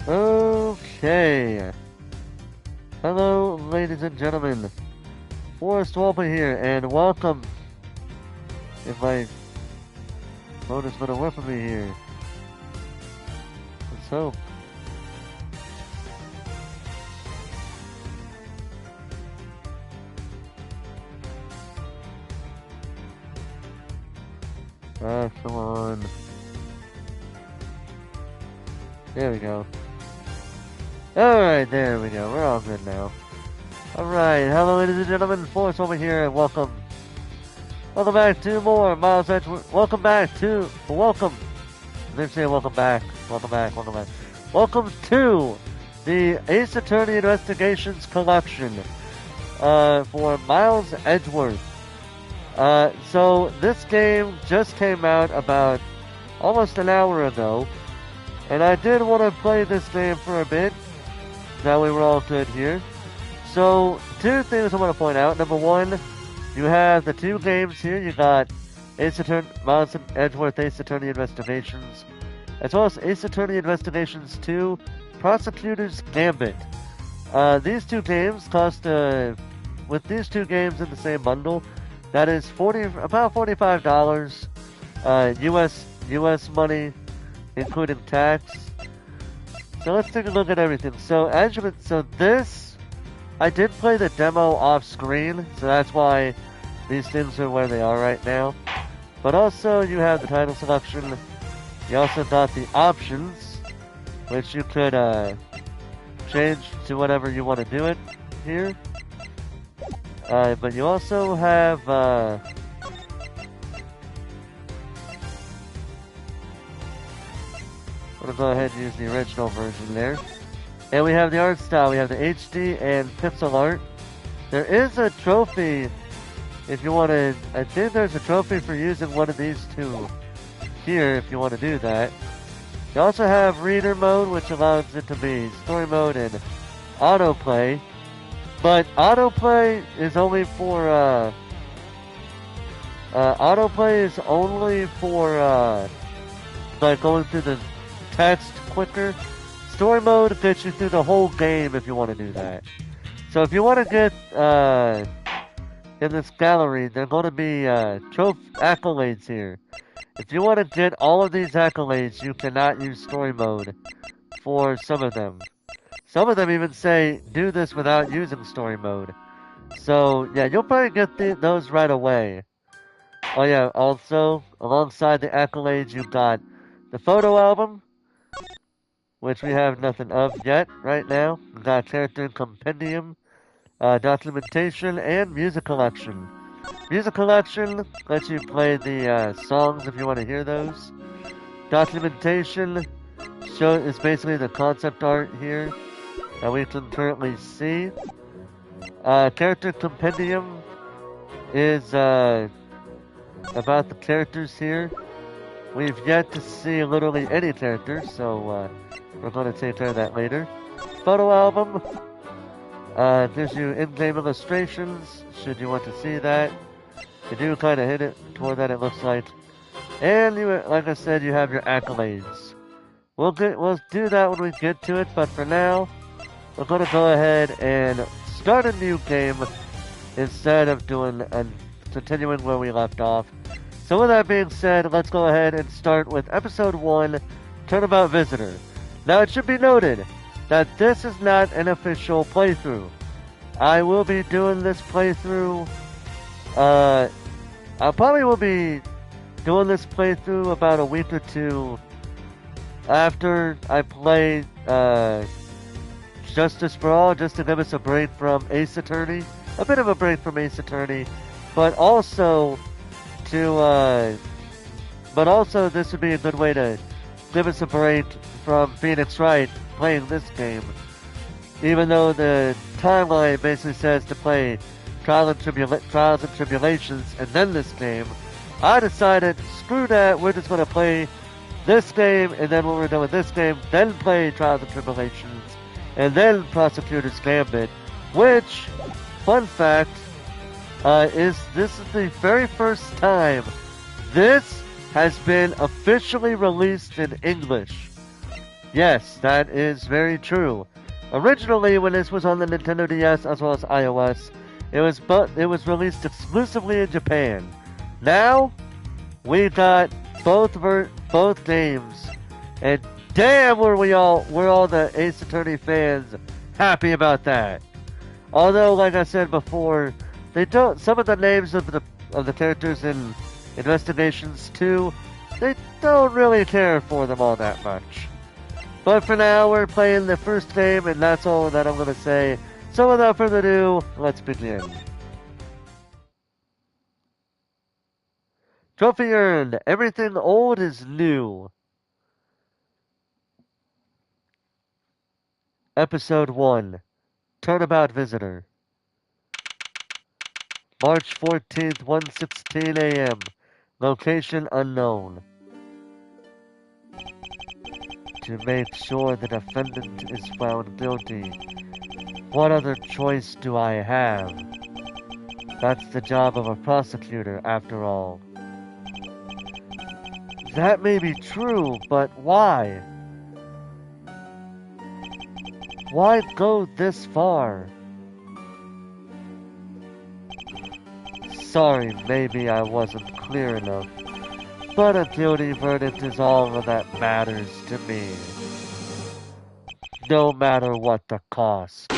Okay. Hello, ladies and gentlemen. Forrest Walper here, and welcome. If my phone is gonna work for me here. Let's hope. Ah, come on. There we go. Alright, there we go. We're all good now. Alright, hello ladies and gentlemen, Forrest over here, and welcome. Welcome back to more Miles Edgeworth. Welcome. I didn't say welcome back. Welcome to the Ace Attorney Investigations Collection for Miles Edgeworth. So this game just came out about almost an hour ago, and I did want to play this game for a bit. Now we were all good here. So, two things I want to point out. Number one, you have the two games here. You got Miles Edgeworth Ace Attorney Investigations, as well as Ace Attorney Investigations 2 Prosecutor's Gambit. These two games cost, with these two games in the same bundle, that is about $45 US money, including tax. So let's take a look at everything. So this, I did play the demo off screen, so that's why these things are where they are right now. But also you have the title selection. You also got the options, which you could change to whatever you want to do it here. But you also have I'm going to go ahead and use the original version there. And we have the art style. We have the HD and pixel art. There is a trophy if you want to... I think there's a trophy for using one of these two here if you want to do that. You also have reader mode, which allows it to be story mode and autoplay. But autoplay is only for... autoplay is only for like going through the text quicker. Story mode gets you through the whole game if you want to do that. So if you want to get in this gallery, there are going to be accolades here. If you want to get all of these accolades, you cannot use story mode for some of them. Some of them even say do this without using story mode. So yeah, you'll probably get those right away. Oh yeah, also alongside the accolades, you got the photo album, which we have nothing of yet right now. We got character compendium, documentation, and music collection. Music collection lets you play the songs if you want to hear those. Documentation is basically the concept art here that we can currently see. Character compendium is about the characters here. We've yet to see literally any characters, so we're going to take care of that later. Photo album gives you in-game illustrations, should you want to see that. You do kind of hit it toward that, it looks like. And like I said, you have your accolades. We'll do that when we get to it, but for now, we're going to go ahead and start a new game instead of continuing where we left off. So with that being said, let's go ahead and start with Episode 1, Turnabout Visitor. Now it should be noted that this is not an official playthrough. I will be doing this playthrough, I probably will be doing this playthrough about a week or two after I play Justice for All, just to give us a break from Ace Attorney. A bit of a break from Ace Attorney, but also this would be a good way to give us a break from Phoenix Wright playing this game. Even though the timeline basically says to play Trials and Tribulations and then this game, I decided, screw that, we're just going to play this game, and then when we're done with this game, then play Trials and Tribulations, and then Prosecutor's Gambit, which, fun fact, this is the very first time this has been officially released in English. Yes, that is very true. Originally, when this was on the Nintendo DS as well as iOS, it was released exclusively in Japan. Now, we got both games, and damn, we're all the Ace Attorney fans happy about that. Although, like I said before, they don't. Some of the names of the characters in Investigations 2, they don't really care for them all that much. But for now, we're playing the first game, and that's all that I'm gonna say. So without further ado, let's begin. Trophy earned. Everything old is new. Episode 1. Turnabout Visitor. March 14th, 1:16 a.m. Location unknown. To make sure the defendant is found guilty, what other choice do I have? That's the job of a prosecutor, after all. That may be true, but why? Why go this far? Sorry, maybe I wasn't clear enough, but a guilty verdict is all that matters to me. No matter what the cost.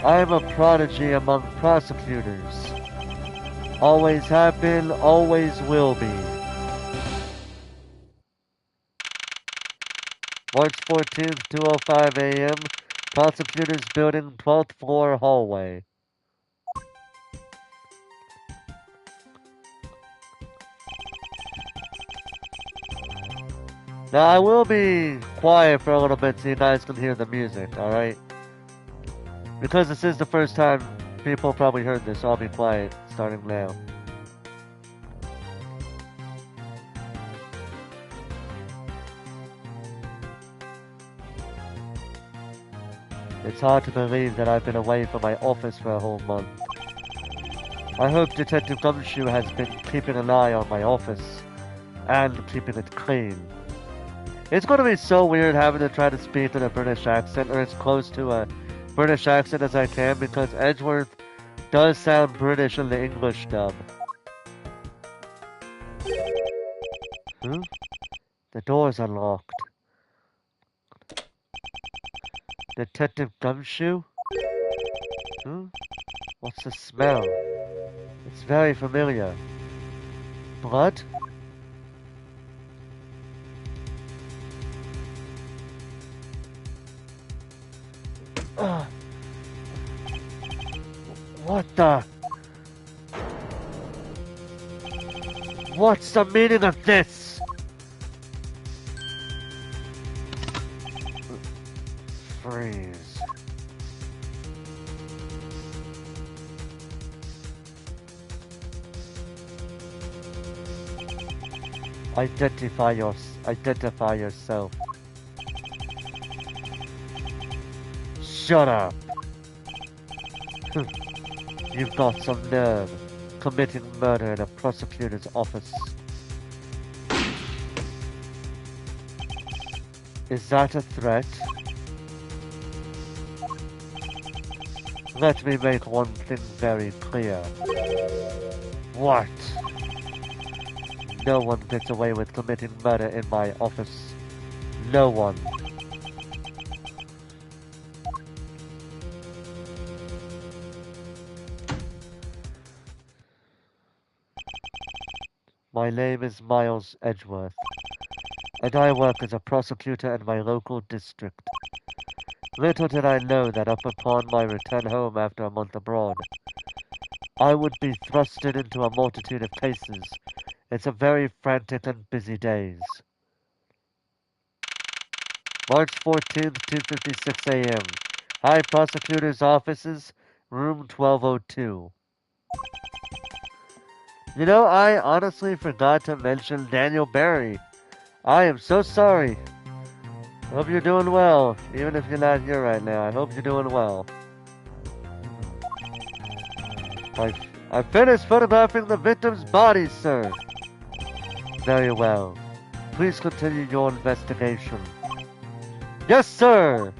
I am a prodigy among prosecutors. Always have been, always will be. March 14th, 2:05 a.m. Prosecutors Building, 12th floor hallway. Now I will be quiet for a little bit so you guys can hear the music, alright? Because this is the first time people probably heard this, so I'll be quiet starting now. It's hard to believe that I've been away from my office for a whole month. I hope Detective Gumshoe has been keeping an eye on my office and keeping it clean. It's going to be so weird having to try to speak in a British accent or as close to a British accent as I can because Edgeworth does sound British in the English dub. The door's unlocked. Detective Gumshoe? What's the smell? It's very familiar. Blood? What the? What's the meaning of this? Freeze. Identify yourself. Shut up. You've got some nerve, committing murder in a prosecutor's office. Is that a threat? Let me make one thing very clear. What? No one gets away with committing murder in my office. No one. My name is Miles Edgeworth, and I work as a prosecutor in my local district. Little did I know that up upon my return home after a month abroad, I would be thrusted into a multitude of cases. It's a very frantic and busy days. March 14th, 2:56 a.m. High Prosecutor's Offices, Room 1202. You know, I honestly forgot to mention Daniel Barry I am so sorry. Hope you're doing well, even if you're not here right now. I hope you're doing well. I finished photographing the victim's bodies, sir. Very well. Please continue your investigation. Yes, sir!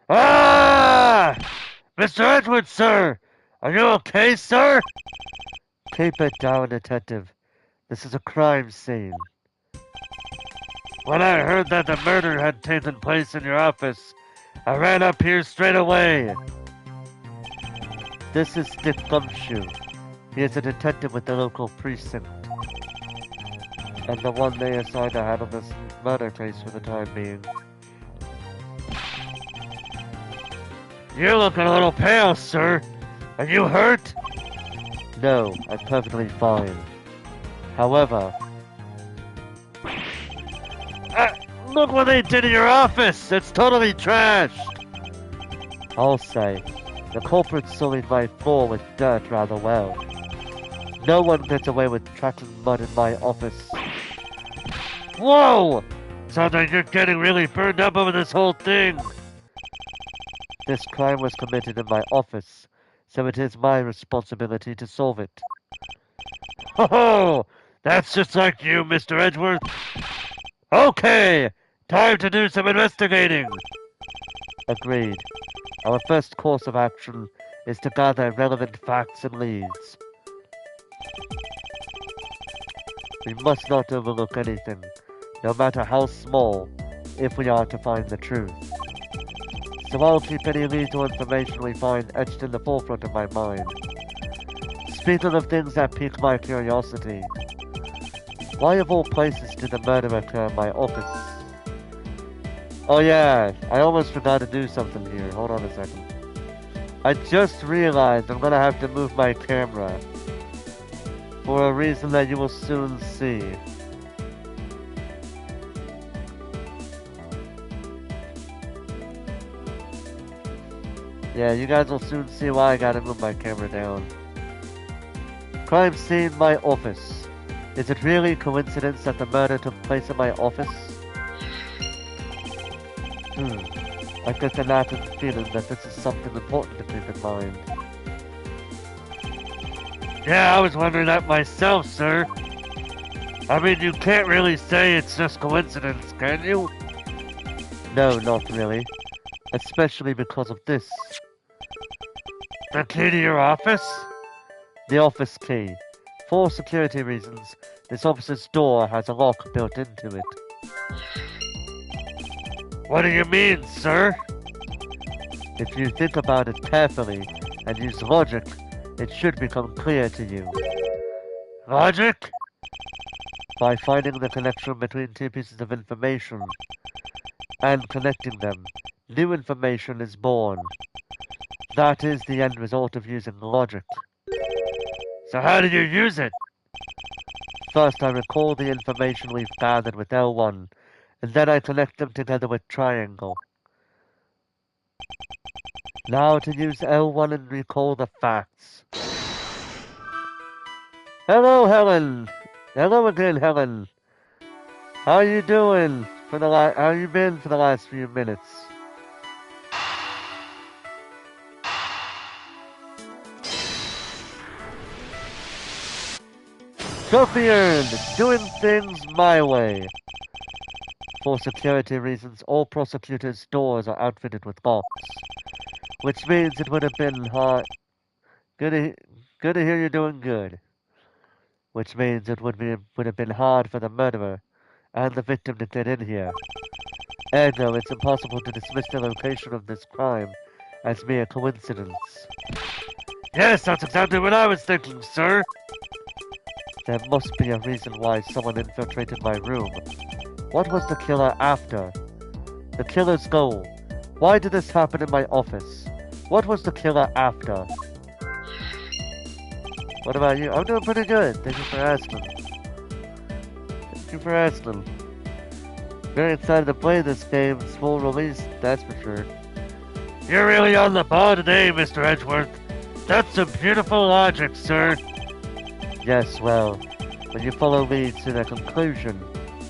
Ah! Mr. Edwards, sir! Are you okay, sir? Keep it down, detective. This is a crime scene. When I heard that the murder had taken place in your office, I ran up here straight away. This is Dick Gumshoe. He is a detective with the local precinct. And the one they assigned to handle this murder case for the time being. You look a little pale, sir. Are you hurt? No, I'm perfectly fine. However... look what they did in your office! It's totally trashed! I'll say, the culprit sullied my floor with dirt rather well. No one gets away with tracking mud in my office. Whoa! Sounds like you're getting really burned up over this whole thing. This crime was committed in my office, so it is my responsibility to solve it. Oh, that's just like you, Mr. Edgeworth. Okay, time to do some investigating. Agreed. Our first course of action is to gather relevant facts and leads. We must not overlook anything, no matter how small, if we are to find the truth. So I'll keep any leads or information we find etched in the forefront of my mind. Speaking of things that pique my curiosity, why of all places did the murder occur in my office? Oh yeah, I almost forgot to do something here. Hold on a second. I just realized I'm gonna have to move my camera. For a reason that you will soon see. Yeah, you guys will soon see why I gotta move my camera down. Crime scene, my office. Is it really coincidence that the murder took place in my office? I get the nagging feeling that this is something important to keep in mind. Yeah, I was wondering that myself, sir. I mean, you can't really say it's just coincidence, can you? No, not really. Especially because of this. The key to your office? The office key. For security reasons, this office's door has a lock built into it. What do you mean, sir? If you think about it carefully and use logic, it should become clear to you. Logic? By finding the connection between two pieces of information and connecting them, new information is born. That is the end result of using logic. So how do you use it? First, I recall the information we've gathered with L1, and then I connect them together with triangle. Now to use L1 and recall the facts. Hello, Helen! Hello again, Helen. How you doing? How you been for the last few minutes? Trophy earned! Doing things my way. For security reasons, all prosecutors' doors are outfitted with locks. Which means it would have been hard. Good to hear you're doing good. Which means it would have been hard for the murderer and the victim to get in here. Ergo, it's impossible to dismiss the location of this crime as mere coincidence. Yes, that's exactly what I was thinking, sir. There must be a reason why someone infiltrated my room. What was the killer after? The killer's goal. Why did this happen in my office? What was the killer after? What about you? I'm doing pretty good. Thank you for asking. Thank you for asking. Very excited to play this game's full release, that's for sure. You're really on the ball today, Mr. Edgeworth. That's some beautiful logic, sir. Yes, well, when you follow me to the conclusion,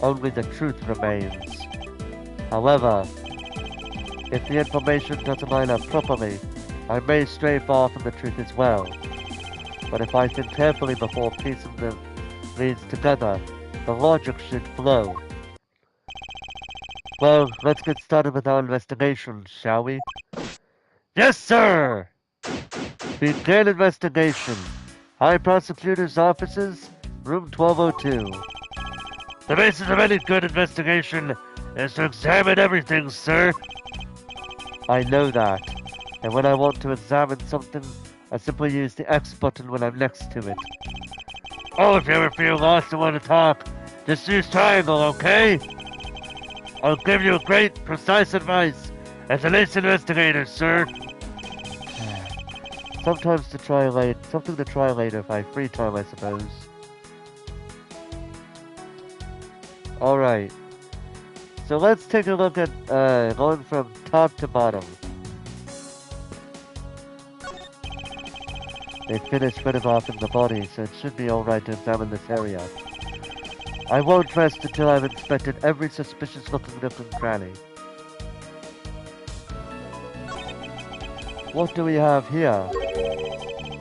only the truth remains. However, if the information doesn't line up properly, I may stray far from the truth as well. But if I think carefully before piecing the leads together, the logic should flow. Well, let's get started with our investigation, shall we? Yes, sir! Begin investigation. High Prosecutor's Offices, Room 1202. The basis of any good investigation is to examine everything, sir. I know that. And when I want to examine something, I simply use the X button when I'm next to it. Oh, if you ever feel lost and want to talk, just use triangle, okay? I'll give you great, precise advice as an ace investigator, sir. Something to try later if I have free time, I suppose. Alright. So let's take a look at going from top to bottom. They finished spreading off in the body, so it should be alright to examine this area. I won't rest until I've inspected every suspicious looking nook and cranny. What do we have here?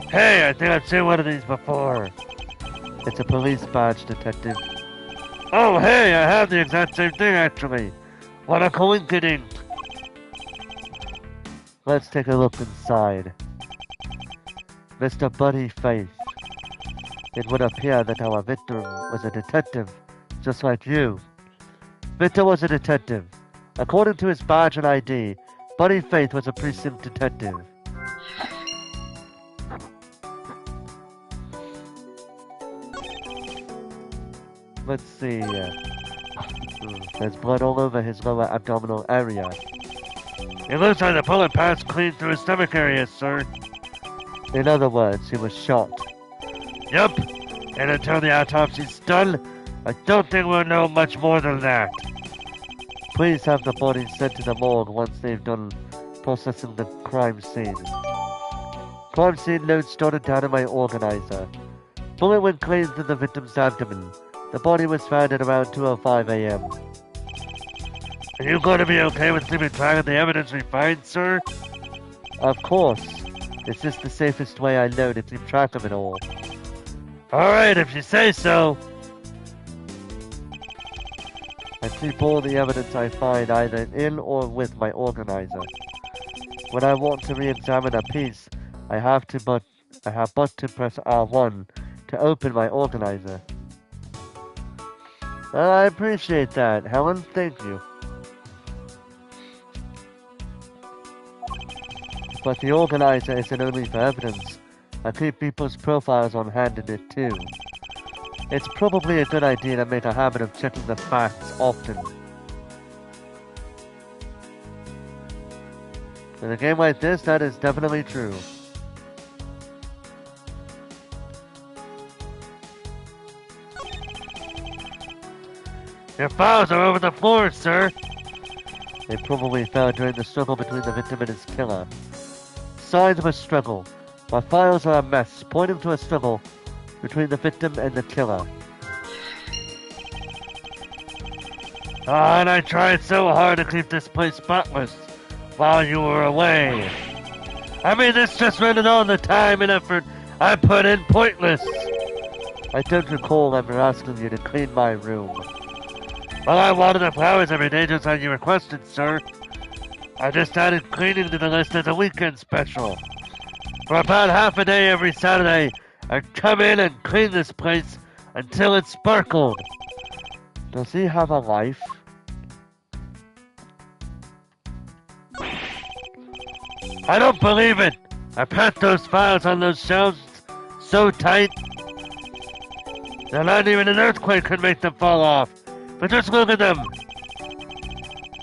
Hey, I think I've seen one of these before. It's a police badge, detective. Oh, hey, I have the exact same thing, actually. What a coincidence. Let's take a look inside. Mr. Buddy Faith. It would appear that our victim was a detective, just like you. Victor was a detective. According to his badge and ID, Buddy Faith was a precinct detective. Let's see. There's blood all over his lower abdominal area. It looks like the bullet passed clean through his stomach area, sir. In other words, he was shot. Yup. And until the autopsy's done, I don't think we'll know much more than that. Please have the body sent to the morgue once they've done processing the crime scene. Crime scene notes jotted down in my organizer. Bullet went clean through the victim's abdomen. The body was found at around 2:05 a.m. Are you going to be okay with keeping track of the evidence we find, sir? Of course. It's just the safest way I know to keep track of it all. Alright, if you say so. I keep all the evidence I find either in or with my organizer. When I want to re-examine a piece, I have but to press R1 to open my organizer. I appreciate that, Helen. Thank you. But the organizer isn't only for evidence. I keep people's profiles on hand in it too. It's probably a good idea to make a habit of checking the facts often. In a game like this, that is definitely true. Your files are over the floor, sir! They probably fell during the struggle between the victim and his killer. Signs of a struggle. My files are a mess, pointing to a struggle between the victim and the killer. And I tried so hard to keep this place spotless while you were away. I mean, this just rendered all the time and effort I put in pointless. I don't recall ever asking you to clean my room. Well, I water the flowers every day just like you requested, sir. I just added cleaning to the list as a weekend special. For about half a day every Saturday, I'd come in and clean this place until it sparkled. Does he have a life? I don't believe it! I packed those files on those shelves so tight that not even an earthquake could make them fall off. But just look at them!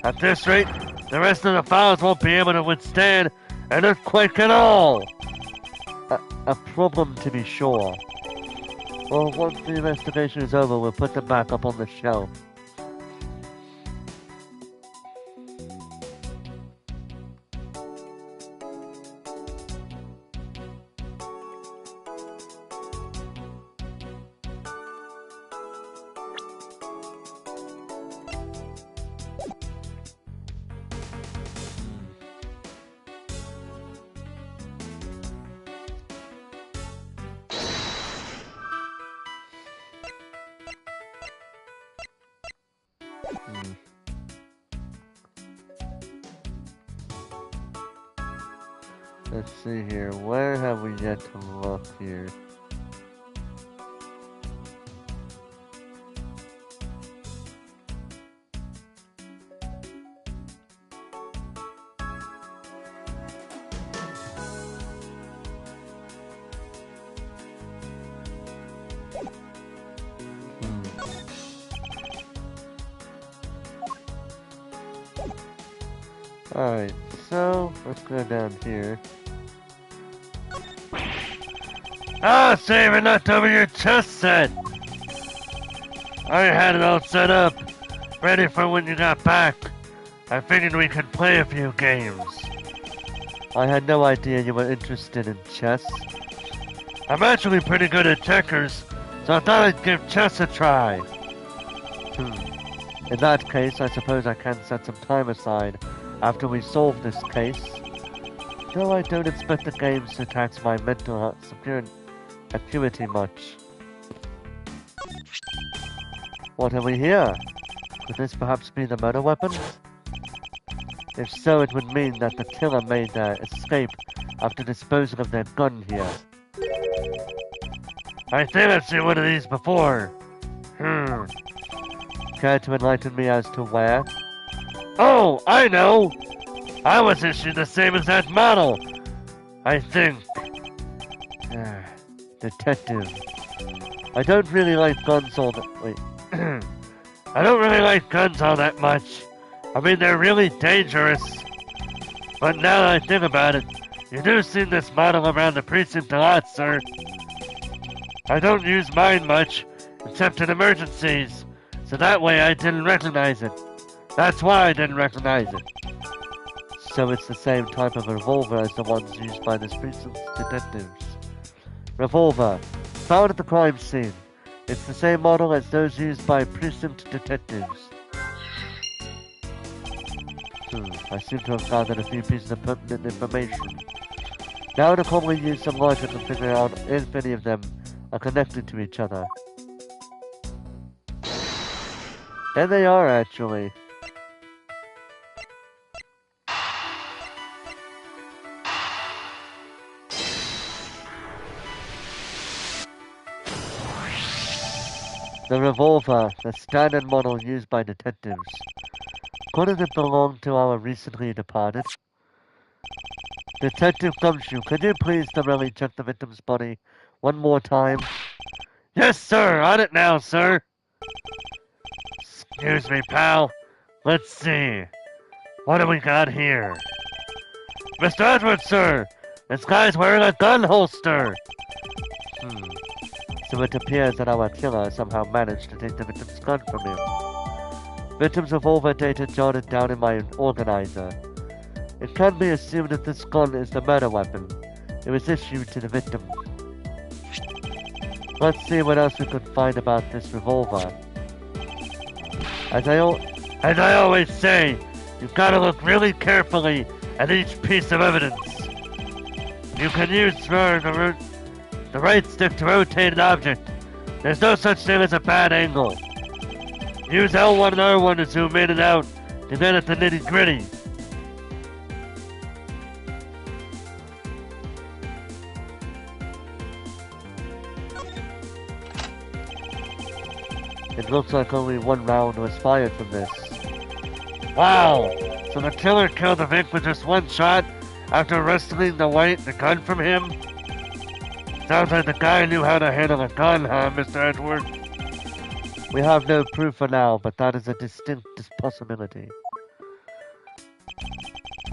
At this rate, the rest of the files won't be able to withstand an earthquake at all! A problem to be sure. Well, once the investigation is over, we'll put them back up on the shelf. Hmm. Let's see here. Where have we yet to look here? Alright, so let's go down here. Ah, saving left over your chess set! I had it all set up, ready for when you got back. I figured we could play a few games. I had no idea you were interested in chess. I'm actually pretty good at checkers, so I thought I'd give chess a try. In that case, I suppose I can set some time aside after we solve this case. Though I don't expect the games to tax my mental acuity much. What have we here? Could this perhaps be the murder weapons? If so, it would mean that the killer made their escape after disposing of their gun here. I think I've seen one of these before. Care to enlighten me as to where? Oh, I know! I was issued the same exact model! I think. Detective. I don't really like guns all that. Wait. I don't really like guns all that much. I mean, they're really dangerous. But now that I think about it, you do see this model around the precinct a lot, sir. I don't use mine much, except in emergencies, so that way I didn't recognize it. That's why I didn't recognize it. So it's the same type of revolver as the ones used by the precinct's detectives. Revolver, found at the crime scene. It's the same model as those used by precinct detectives. I seem to have gathered a few pieces of pertinent information. Now to probably use some logic and figure out if any of them are connected to each other. And they are, actually. The revolver, the standard model used by detectives. Couldn't it belong to our recently departed? Detective Gumshoe, could you please thoroughly check the victim's body one more time? Yes, sir! On it now, sir! Excuse me, pal. Let's see. What do we got here? Mr. Edwards, sir! This guy's wearing a gun holster! So it appears that our killer somehow managed to take the victim's gun from him. Victim's revolver data jotted down in my organizer. It can be assumed that this gun is the murder weapon. It was issued to the victim. Let's see what else we could find about this revolver. As I always say, you've got to look really carefully at each piece of evidence. You can use the right stick to rotate an object. There's no such thing as a bad angle. Use L1 and R1 to zoom in and out to get at the nitty gritty. It looks like only one round was fired from this. Wow! So the killer killed the Vic with just one shot after wresting the gun from him? Sounds like the guy knew how to handle a gun, huh, Mr. Edward? We have no proof for now, but that is a distinct possibility.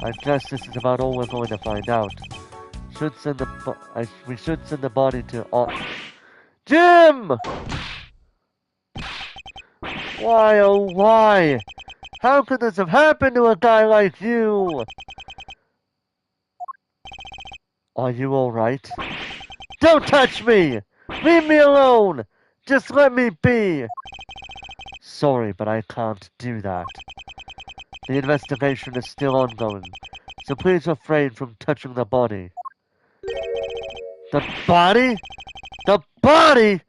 I guess this is about all we're going to find out. We should send the body to Jim! Why, oh why? How could this have happened to a guy like you? Are you alright? Don't touch me! Leave me alone! Just let me be! Sorry, but I can't do that. The investigation is still ongoing, so please refrain from touching the body. The body? The body?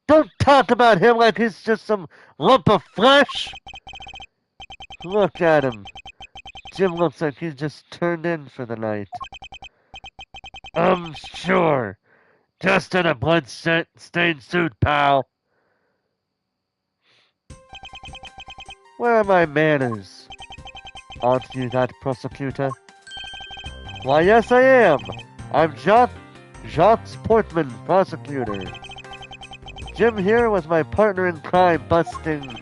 Don't talk about him like he's just some lump of flesh! Look at him. Jim looks like he just turned in for the night. Sure. Just in a blood-stained suit, pal. Where are my manners? Aren't you that prosecutor? Why, yes, I am. I'm Jacques Portman, prosecutor. Jim here was my partner in crime busting.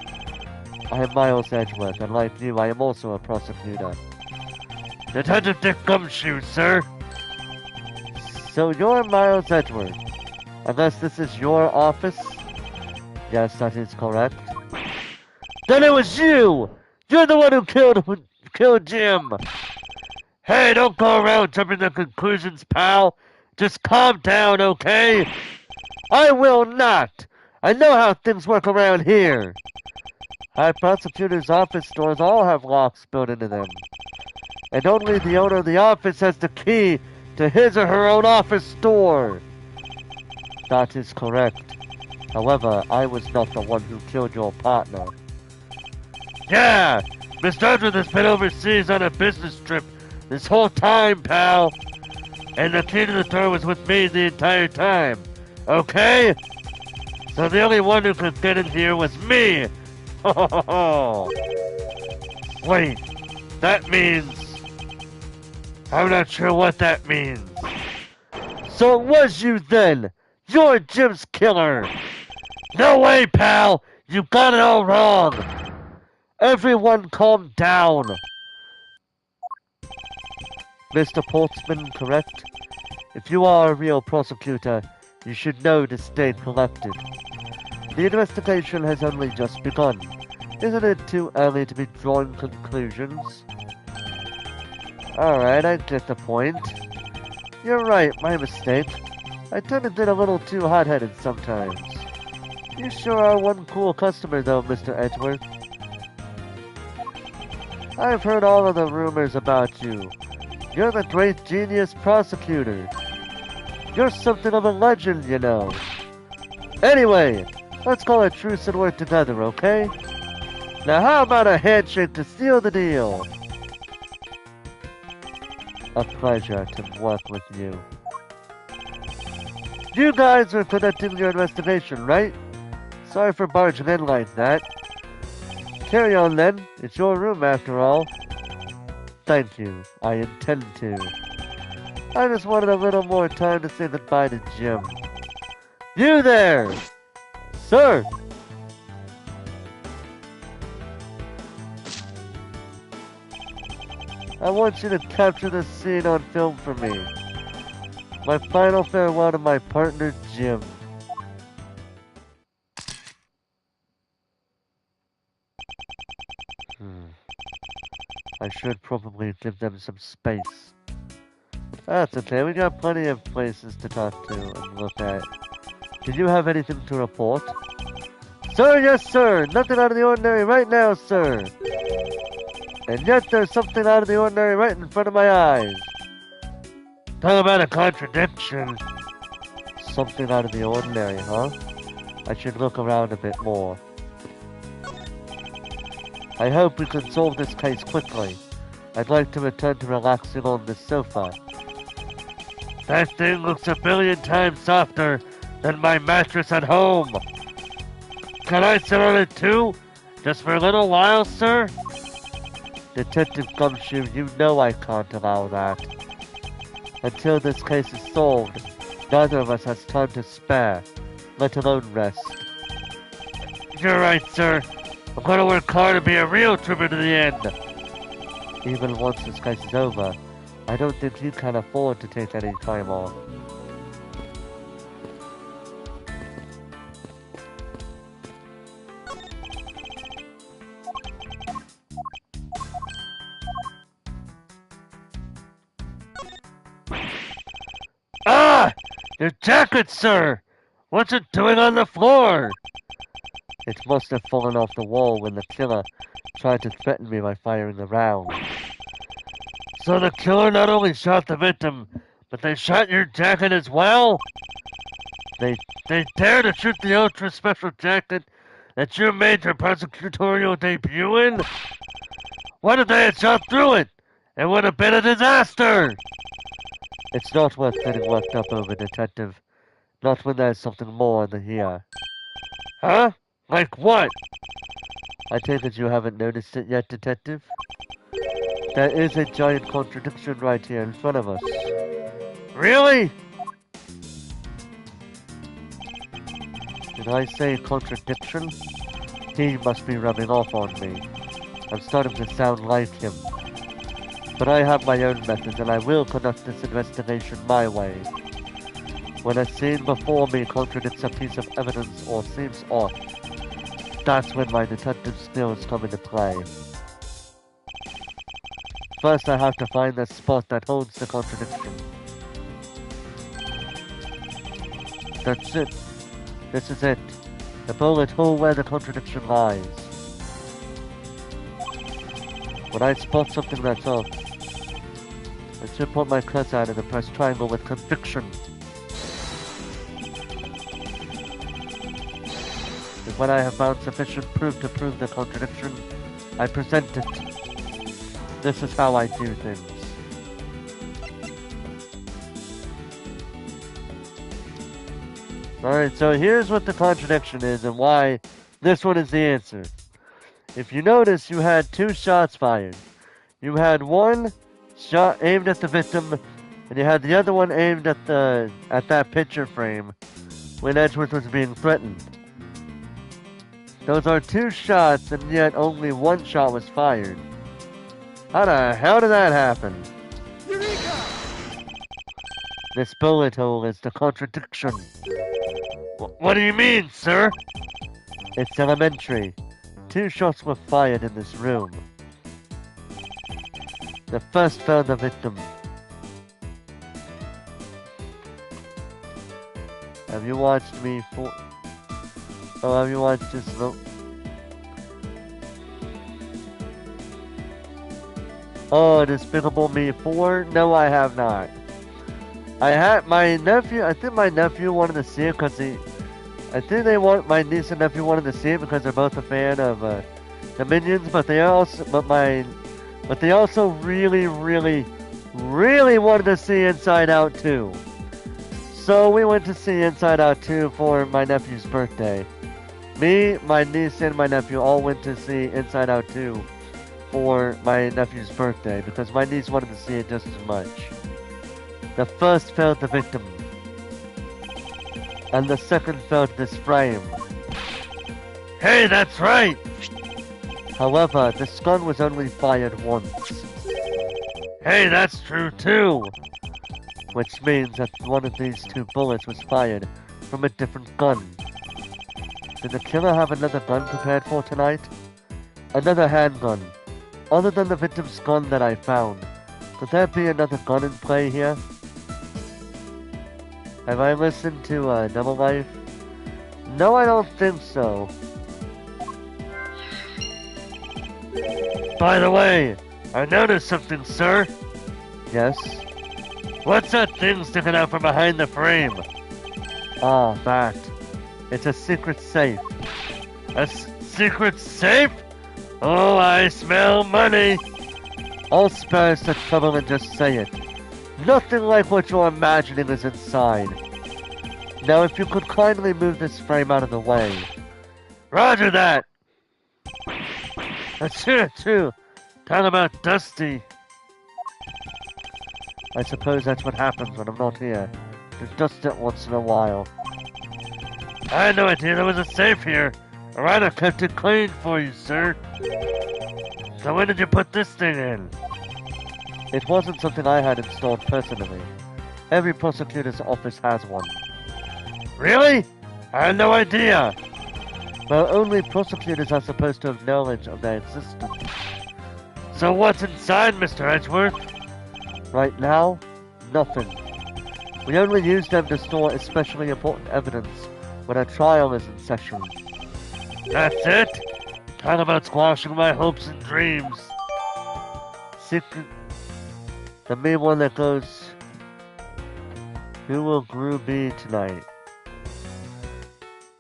I am Miles Edgeworth, and like you, I am also a prosecutor. Detective Dick Gumshoe, sir. So you're Miles Edgeworth. Unless this is your office? Yes, that is correct. Then it was you! You're the one who killed Jim! Hey, don't go around jumping to conclusions, pal. Just calm down, okay? I will not! I know how things work around here. High prosecutors' office doors all have locks built into them. And only the owner of the office has the key to his or her own office door. That is correct. However, I was not the one who killed your partner. Yeah! Mr. Edgeworth has been overseas on a business trip this whole time, pal. And the key to the door was with me the entire time. Okay? So the only one who could get in here was me. Wait, that means... I'm not sure what that means. So it was you then! You're Jim's killer! No way, pal! You got it all wrong! Everyone calm down! Mr. Portsman, correct? If you are a real prosecutor, you should know to stay collected. The investigation has only just begun. Isn't it too early to be drawing conclusions? Alright, I get the point. You're right, my mistake. I tend to get a little too hot-headed sometimes. You sure are one cool customer though, Mr. Edgeworth. I've heard all of the rumors about you. You're the great genius prosecutor. You're something of a legend, you know. Anyway, let's call a truce and work together, okay? Now how about a handshake to seal the deal? A pleasure to work with you. You guys are conducting your investigation, right? Sorry for barging in like that. Carry on then. It's your room after all. Thank you. I intend to. I just wanted a little more time to say goodbye to Jim. You there! Sir! I want you to capture this scene on film for me. My final farewell to my partner, Jim. I should probably give them some space. That's okay, we got plenty of places to talk to and look at. Did you have anything to report? Sir, yes sir! Nothing out of the ordinary right now, sir! And yet there's something out of the ordinary right in front of my eyes. Talk about a contradiction. Something out of the ordinary, huh? I should look around a bit more. I hope we can solve this case quickly. I'd like to return to relaxing on this sofa. That thing looks a billion times softer than my mattress at home. Can I sit on it too? Just for a little while, sir? Detective Gumshoe, you know I can't allow that. Until this case is solved, neither of us has time to spare, let alone rest. You're right, sir. I'm gonna work hard to be a real trooper to the end. Even once this case is over, I don't think you can afford to take any time off. Ah! Your jacket, sir! What's it doing on the floor? It must have fallen off the wall when the killer tried to threaten me by firing the round. So the killer not only shot the victim, but they shot your jacket as well? They dare to shoot the ultra special jacket that you made your prosecutorial debut in? What if they had shot through it? It would have been a disaster! It's not worth getting worked up over, Detective. Not when there's something more in the here. Huh? Like what? I take it you haven't noticed it yet, Detective? There is a giant contradiction right here in front of us. Really? Did I say contradiction? He must be rubbing off on me. I'm starting to sound like him. But I have my own methods and I will conduct this investigation my way. When a scene before me contradicts a piece of evidence or seems off, that's when my detective skills come into play. First I have to find the spot that holds the contradiction. That's it. This is it. The bullet hole where the contradiction lies. When I spot something that's off, I should put my cursor out and press triangle with conviction. And when I have found sufficient proof to prove the contradiction, I present it. This is how I do things. Alright, so here's what the contradiction is and why this one is the answer. If you notice, you had 2 shots fired. You had one shot aimed at the victim, and you had the other one aimed at that picture frame when Edgeworth was being threatened. Those are 2 shots, and yet only 1 shot was fired. How the hell did that happen? Eureka! This bullet hole is the contradiction. What do you mean, sir? It's elementary. 2 shots were fired in this room. The first found the victim. Have you watched me for... Oh, have you watched this? No. Oh, Despicable Me 4? No, I have not. I had my nephew, I think my nephew wanted to see it because my niece and nephew wanted to see it because they're both a fan of the Minions, but they also really wanted to see Inside Out 2. So we went to see Inside Out 2 for my nephew's birthday. Me, my niece, and my nephew all went to see Inside Out 2 for my nephew's birthday because my niece wanted to see it just as much. The first found the victim, and the second found this frame. Hey, that's right! However, this gun was only fired once. Hey, that's true too! Which means that one of these 2 bullets was fired from a different gun. Did the killer have another gun prepared for tonight? Another handgun, other than the victim's gun that I found. Could there be another gun in play here? Have I listened to Double Life? No, I don't think so. By the way, I noticed something, sir. Yes? What's that thing sticking out from behind the frame? Ah, that. It's a secret safe. A secret safe? Oh, I smell money! I'll spare us the trouble and just say it. Nothing like what you're imagining is inside. Now, if you could kindly move this frame out of the way. Roger that! That's it, too. Talk about Dusty. I suppose that's what happens when I'm not here. Just dust it once in a while. I had no idea there was a safe here. Or I'd have kept it clean for you, sir. So when did you put this thing in? It wasn't something I had installed personally. Every prosecutor's office has one. Really? I had no idea. Well, only prosecutors are supposed to have knowledge of their existence. So what's inside, Mr. Edgeworth? Right now, nothing. We only use them to store especially important evidence when a trial is in session. That's it? Talk about squashing my hopes and dreams. Secret... The main one that goes... Who will Gru be tonight?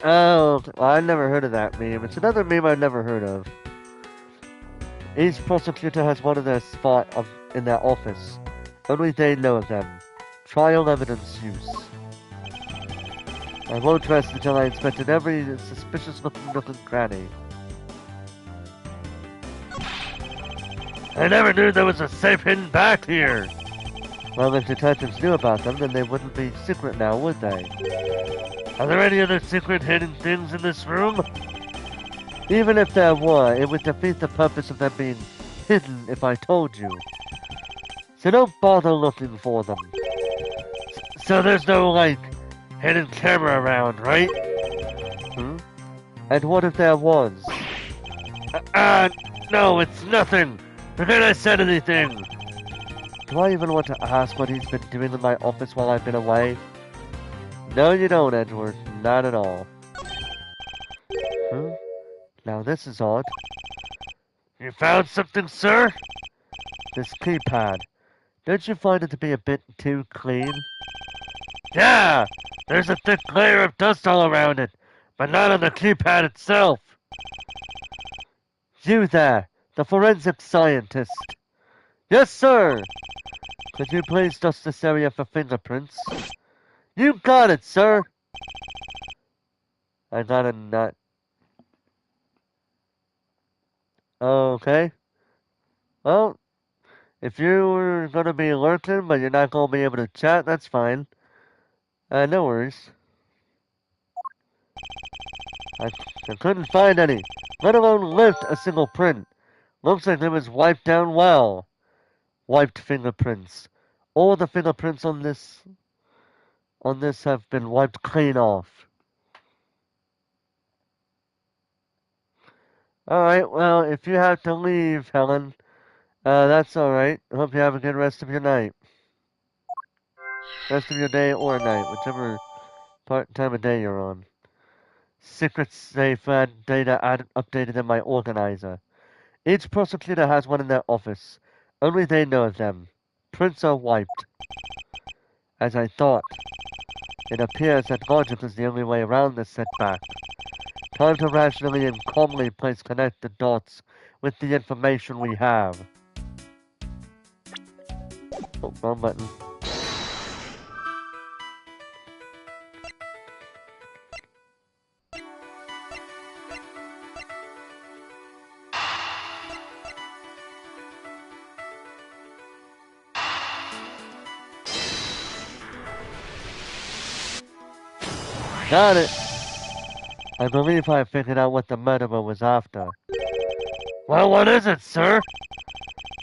Oh, well, I never heard of that meme. It's another meme I've never heard of. Each prosecutor has one of their spot in their office. Only they know of them. Trial evidence use. I won't rest until I inspected every suspicious-looking nook and cranny. I never knew there was a safe hidden back here! Well, if detectives knew about them, then they wouldn't be secret now, would they? Are there any other secret hidden things in this room? Even if there were, it would defeat the purpose of them being hidden if I told you. So don't bother looking for them. So there's no, like, hidden camera around, right? Hmm? And what if there was? No, it's nothing! Forget I said anything! Do I even want to ask what he's been doing in my office while I've been away? No, you don't, Edward. Not at all. Huh? Now this is odd. You found something, sir? This keypad. Don't you find it to be a bit too clean? Yeah! There's a thick layer of dust all around it, but not on the keypad itself. You there, the forensic scientist. Yes, sir! Could you please dust this area for fingerprints? You got it, sir! I got a nut. Okay. Well, if you're gonna be lurking, but you're not gonna be able to chat, that's fine. No worries. I couldn't find any, let alone lift a single print. Looks like it was wiped down well. Wiped fingerprints. All the fingerprints on this have been wiped clean off. Alright, well, if you have to leave, Helen, that's alright. Hope you have a good rest of your night. Rest of your day or night, whichever time of day you're on. Secret safe data updated in my organizer. Each prosecutor has one in their office. Only they know of them. Prints are wiped. As I thought. It appears that logic is the only way around this setback. Time to rationally and calmly connect the dots with the information we have. Oh, wrong button. Got it! I believe I figured out what the murderer was after. Well, what is it, sir?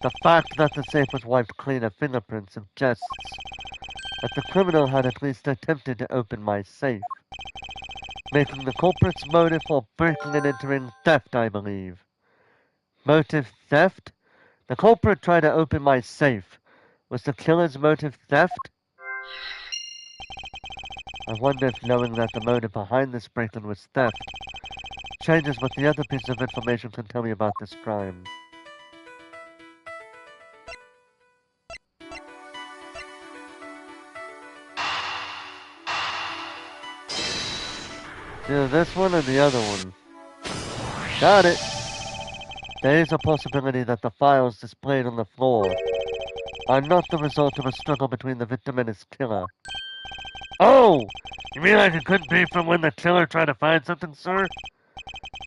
The fact that the safe was wiped clean of fingerprints suggests that the criminal had at least attempted to open my safe, making the culprit's motive for breaking and entering theft, I believe. Motive theft? The culprit tried to open my safe. Was the killer's motive theft? I wonder if knowing that the motive behind this break-in was theft changes what the other piece of information can tell me about this crime. Either this one or the other one. Got it! There is a possibility that the files displayed on the floor are not the result of a struggle between the victim and his killer. Oh! You mean like it could be from when the killer tried to find something, sir?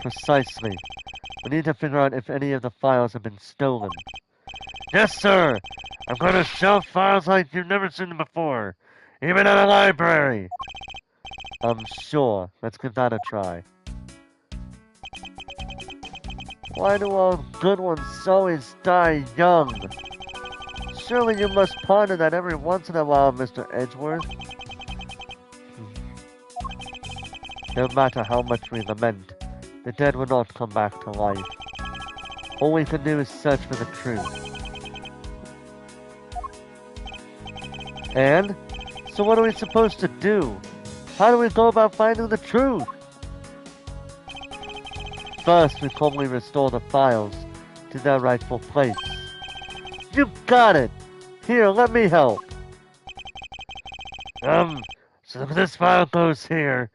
Precisely. We need to figure out if any of the files have been stolen. Yes, sir! I'm going to shelf files like you've never seen them before. Even at a library. I'm sure. Let's give that a try. Why do all good ones always die young? Surely you must ponder that every once in a while, Mr. Edgeworth. No matter how much we lament, the dead will not come back to life. All we can do is search for the truth. And? So what are we supposed to do? How do we go about finding the truth? First, we calmly restore the files to their rightful place. You got it! Here, let me help. So this file goes here,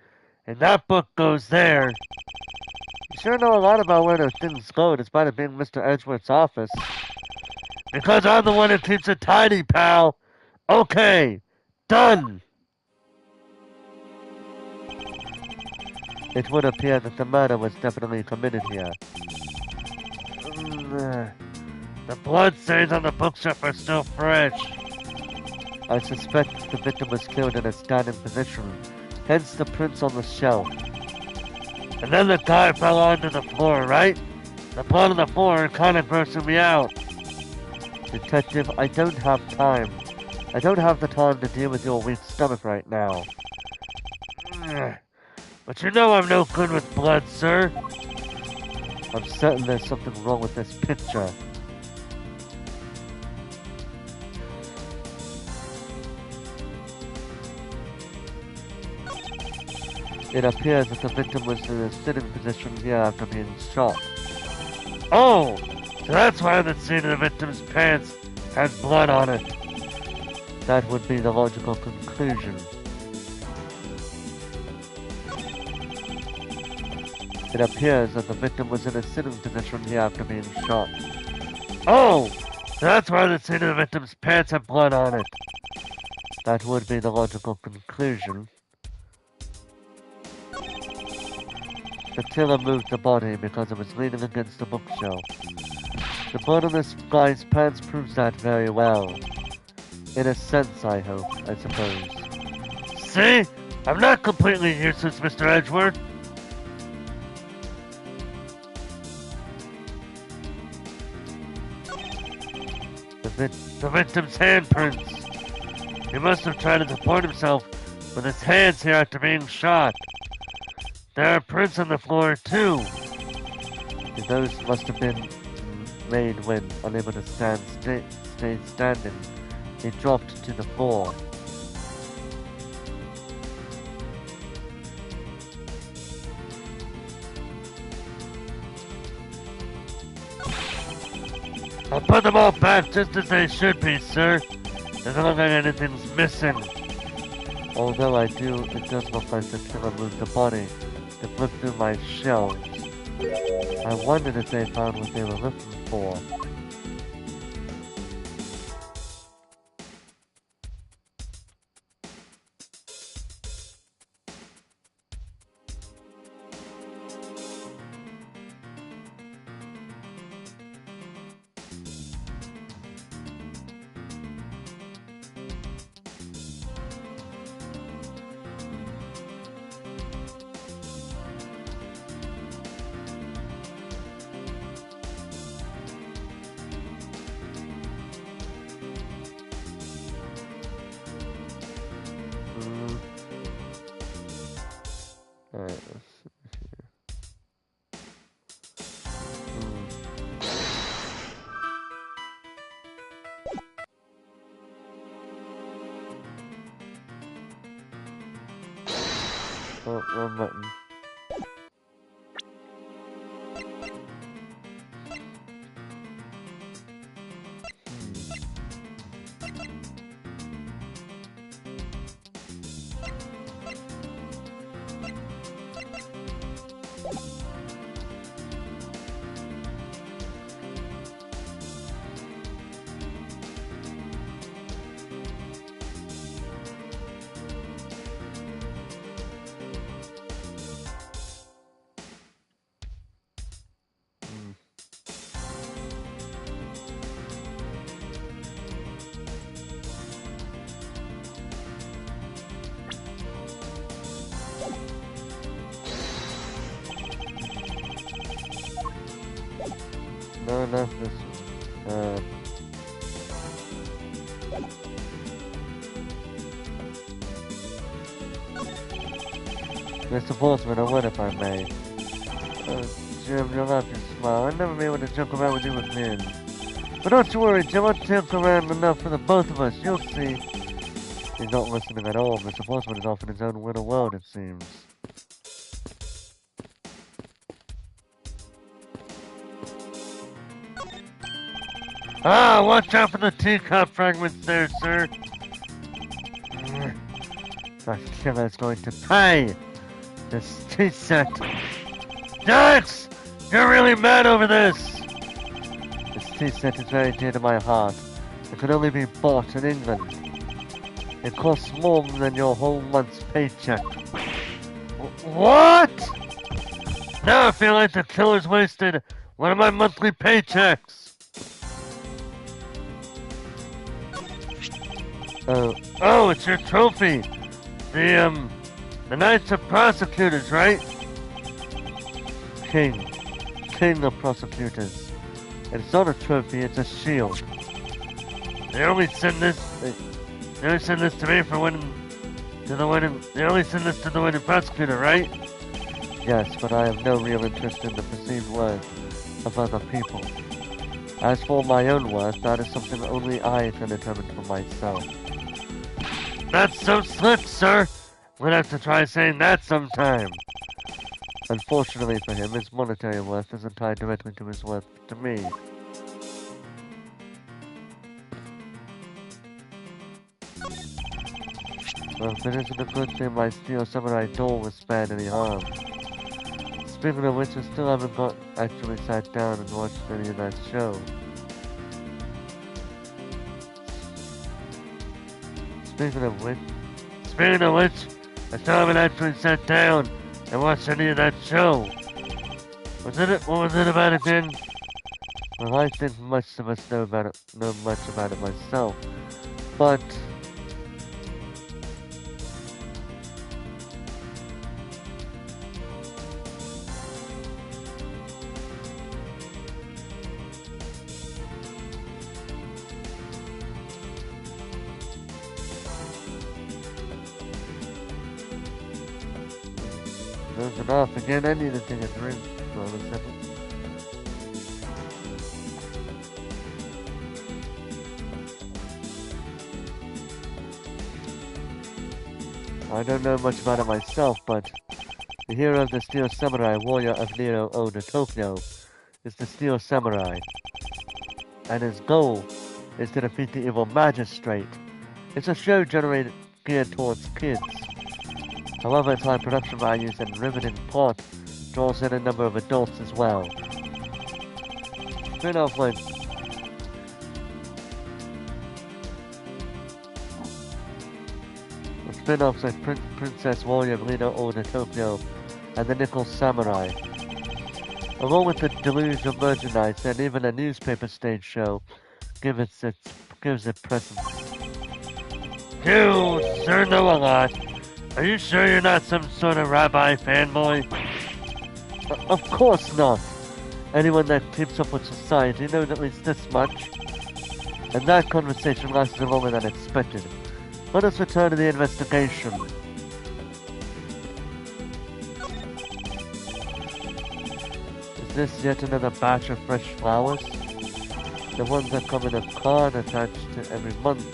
And that book goes there. You sure know a lot about where those things go, despite it being Mr. Edgeworth's office. Because I'm the one who keeps it tidy, pal. Okay, done. It would appear that the murder was definitely committed here. The blood stains on the bookshelf are still fresh. I suspect the victim was killed in a standing position, hence the prints on the shelf. And then the guy fell onto the floor, right? The blood on the floor kind of grossing me out. Detective, I don't have time. I don't have the time to deal with your weak stomach right now. But you know I'm no good with blood, sir. I'm certain there's something wrong with this picture. It appears that the victim was in a sitting position here after being shot. Oh! So that's why the seat of the victim's pants has blood on it. That would be the logical conclusion. It appears that the victim was in a sitting position here after being shot. Oh! So that's why the seat of the victim's pants have blood on it. That would be the logical conclusion. The killer moved the body because it was leaning against the bookshelf. The blood on this guy's pants proves that very well. In a sense, I hope, I suppose. See? I'm not completely useless, Mr. Edgeworth. The victim's handprints. He must have tried to support himself with his hands here after being shot. There are prints on the floor, too. Those must have been made when unable to stay standing. He dropped to the floor. I'll put them all back just as they should be, sir. Doesn't look like anything's missing. Although it does look like the killer moved the body to flip through my shelves. I wondered if they found what they were looking for. Alright, let's see here. Oh, wrong button. No, not this one. Mr. Boltzmann, I would if I may. Jim, you'll have to smile. I'll never be able to joke around with you again. But don't you worry, Jim, I'll joke around enough for the both of us. You'll see. He's not listening at all. Mr. Boltzmann is off in his own little world, it seems. Ah, watch out for the teacup fragments there, sir. That killer's going to pay. This tea set. Dex! You're really mad over this! This tea set is very dear to my heart. It could only be bought in England. It costs more than your whole month's paycheck. What? Now I feel like the killer's wasted one of my monthly paychecks. Oh, it's your trophy. The Knights of Prosecutors, right? King of Prosecutors. And it's not a trophy, it's a shield. They only send this to me for they only send this to the winning prosecutor, right? Yes, but I have no real interest in the perceived worth of other people. As for my own worth, that is something only I can determine for myself. That's so slick, sir! We'll have to try saying that sometime. Unfortunately for him, his monetary worth isn't tied directly to his worth to me. Well, if it isn't a good thing my Steel Samurai door was spared any harm. Speaking of which, I still haven't actually sat down and watched any of that show. Speaking of which, I still haven't actually sat down and watched any of that show. What was it about again? Well, I think much of us know much about it myself, but close enough. Again, I need to take a drink. Hold on a second. I don't know much about it myself, but the hero of the Steel Samurai, warrior of Nero Oda Tokyo, is the Steel Samurai. And his goal is to defeat the evil magistrate. It's a show geared towards kids. However, its high production values and riveting plot draws in a number of adults as well. Spin-off like spin-offs like Princess Warrior of Nero Oda Tokyo and the Nickel Samurai. Along with the deluge of merchandise and even a newspaper stage show gives it presence. You sure know a lot. Are you sure you're not some sort of rabbi fanboy? Of course not. Anyone that keeps up with society knows at least this much. And that conversation lasted longer than expected. Let us return to the investigation. Is this yet another batch of fresh flowers? The ones that come in a card attached to every month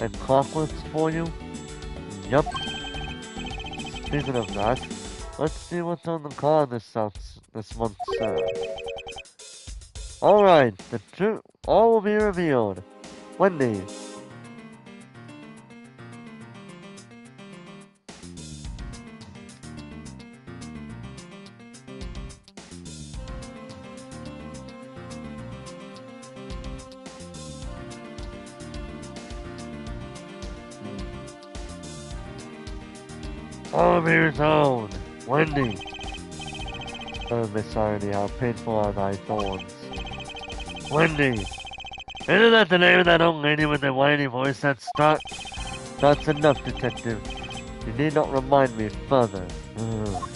and clockwoods for you? Yup. Speaking of that, let's see what's on the card this month, sir. Alright, the truth all will be revealed. Wendy. All of yours own, Wendy. Oh, Miss Irony, how painful are thy thorns. Wendy. Isn't that the name of that old lady with the whiny voice that starts? That's enough, detective. You need not remind me further. Ugh.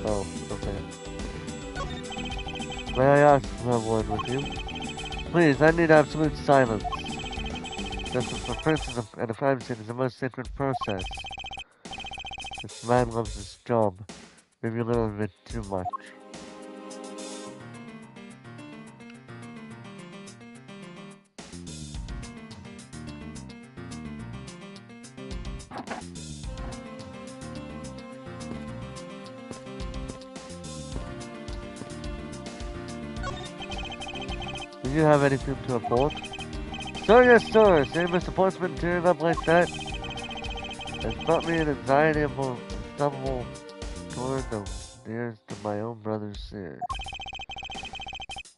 Oh, okay. May I ask for a word with you? Please, I need absolute silence. Justice for persons and a crime scene is the most sacred process. This man loves his job. Maybe a little bit too much. Do you have anything to report? Sir, yes, sir. Seeing Mr. Portsman tearing up like that has brought me an anxiety about stumble toward the nearest to my own brother's sin.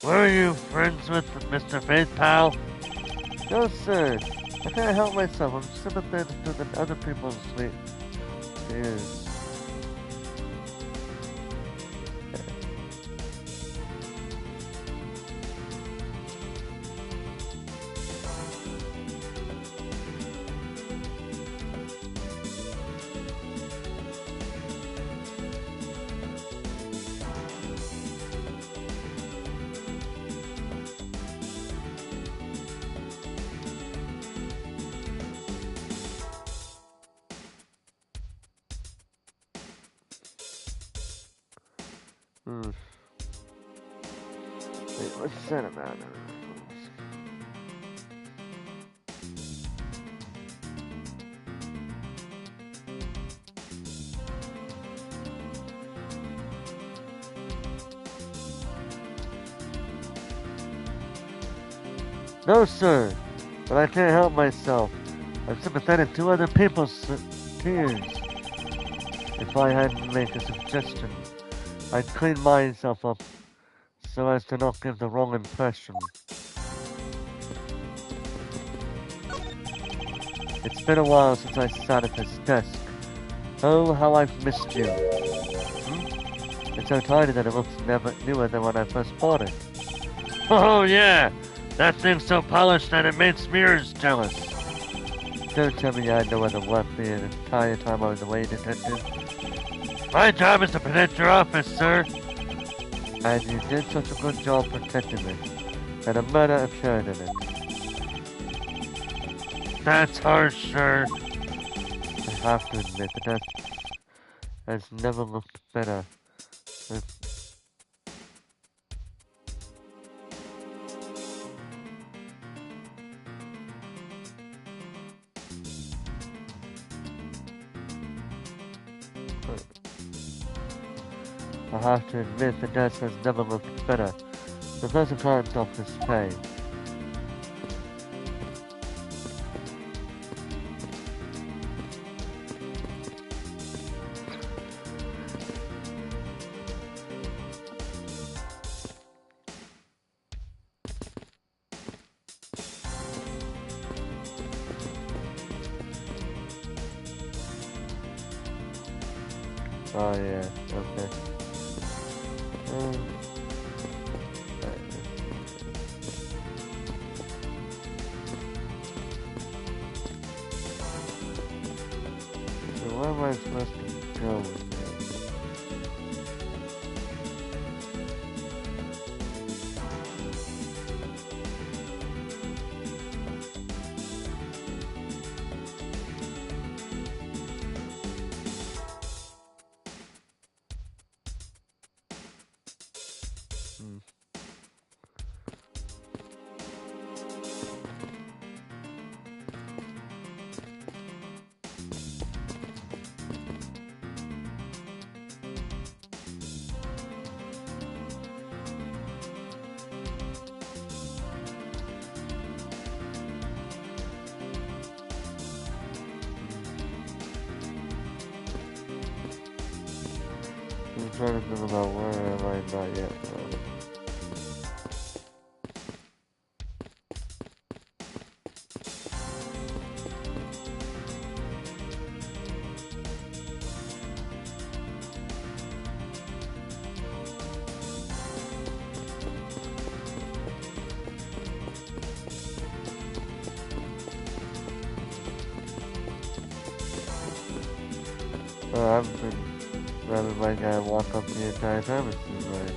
Were you friends with Mr. Faith, pal? No, sir. I can't help myself. I'm sympathetic to the other people's sweet tears. Wait, what's that about? No, sir, but I can't help myself. I'm sympathetic to other people's tears. If I had to make a suggestion, I'd clean myself up so as to not give the wrong impression. It's been a while since I sat at this desk. Oh, how I've missed you. It's so tiny that it looks never newer than when I first bought it. Oh yeah! That thing's so polished that it makes mirrors jealous. Don't tell me you had no other work for the entire time I was away, detective. My job is to protect your office, sir. And you did such a good job protecting it, that a murder occurred in it. That's harsh, sir. I have to admit that has never looked better. I have to admit the desk has never looked better. The person can't off this pay. Oh yeah, okay. So where am I supposed to go with this? I'm trying to think about where am I not yet. I've been having my guy walk up the entire time, it seems like.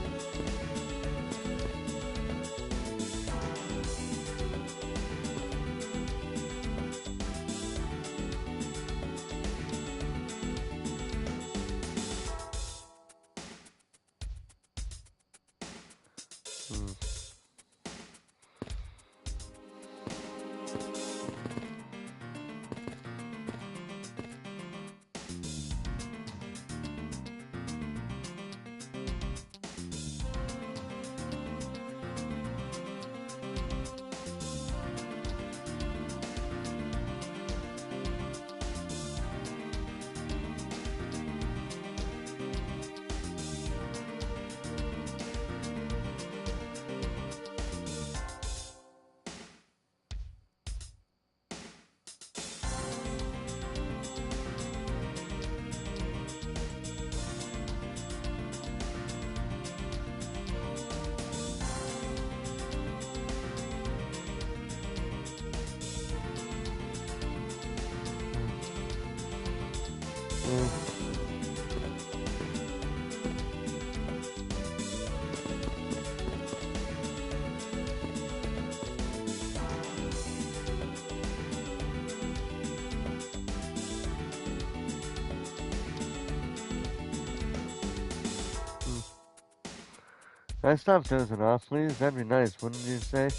Can I stop dozing off, please? That'd be nice, wouldn't you say?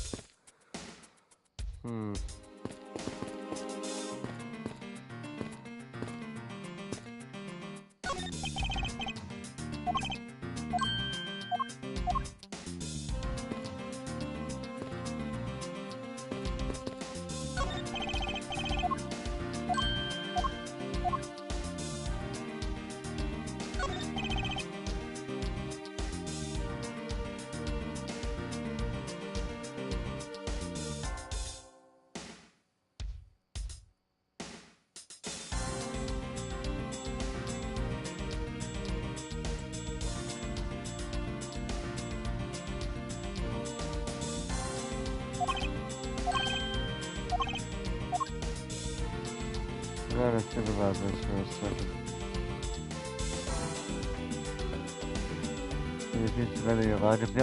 I gotta think about this for a second.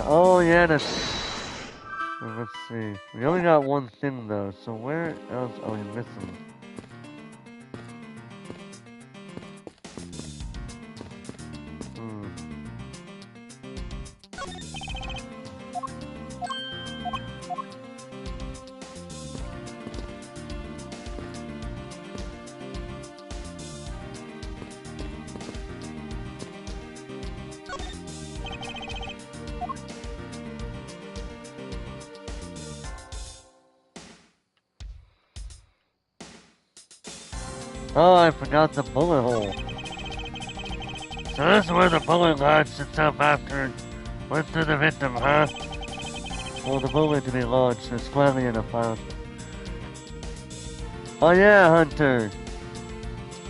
Oh yeah, that's... Let's see. We only got one thing though, so where else are we missing? Oh, I forgot the bullet hole. So this is where the bullet launched itself after it went through the victim, huh? For the bullet to be launched is squarely in a file. Oh yeah, Hunter.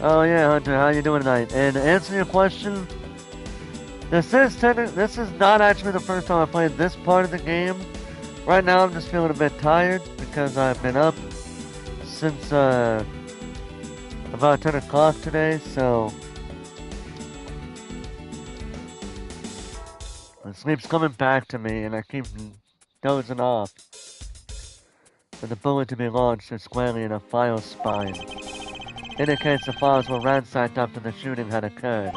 Oh yeah, Hunter, how you doing tonight? And to answer your question, this is not actually the first time I played this part of the game. Right now I'm just feeling a bit tired because I've been up since about 10 o'clock today, so the sleep's coming back to me and I keep dozing off. For the bullet to be launched is squarely in a file spine. Indicates the files were ransacked after the shooting had occurred.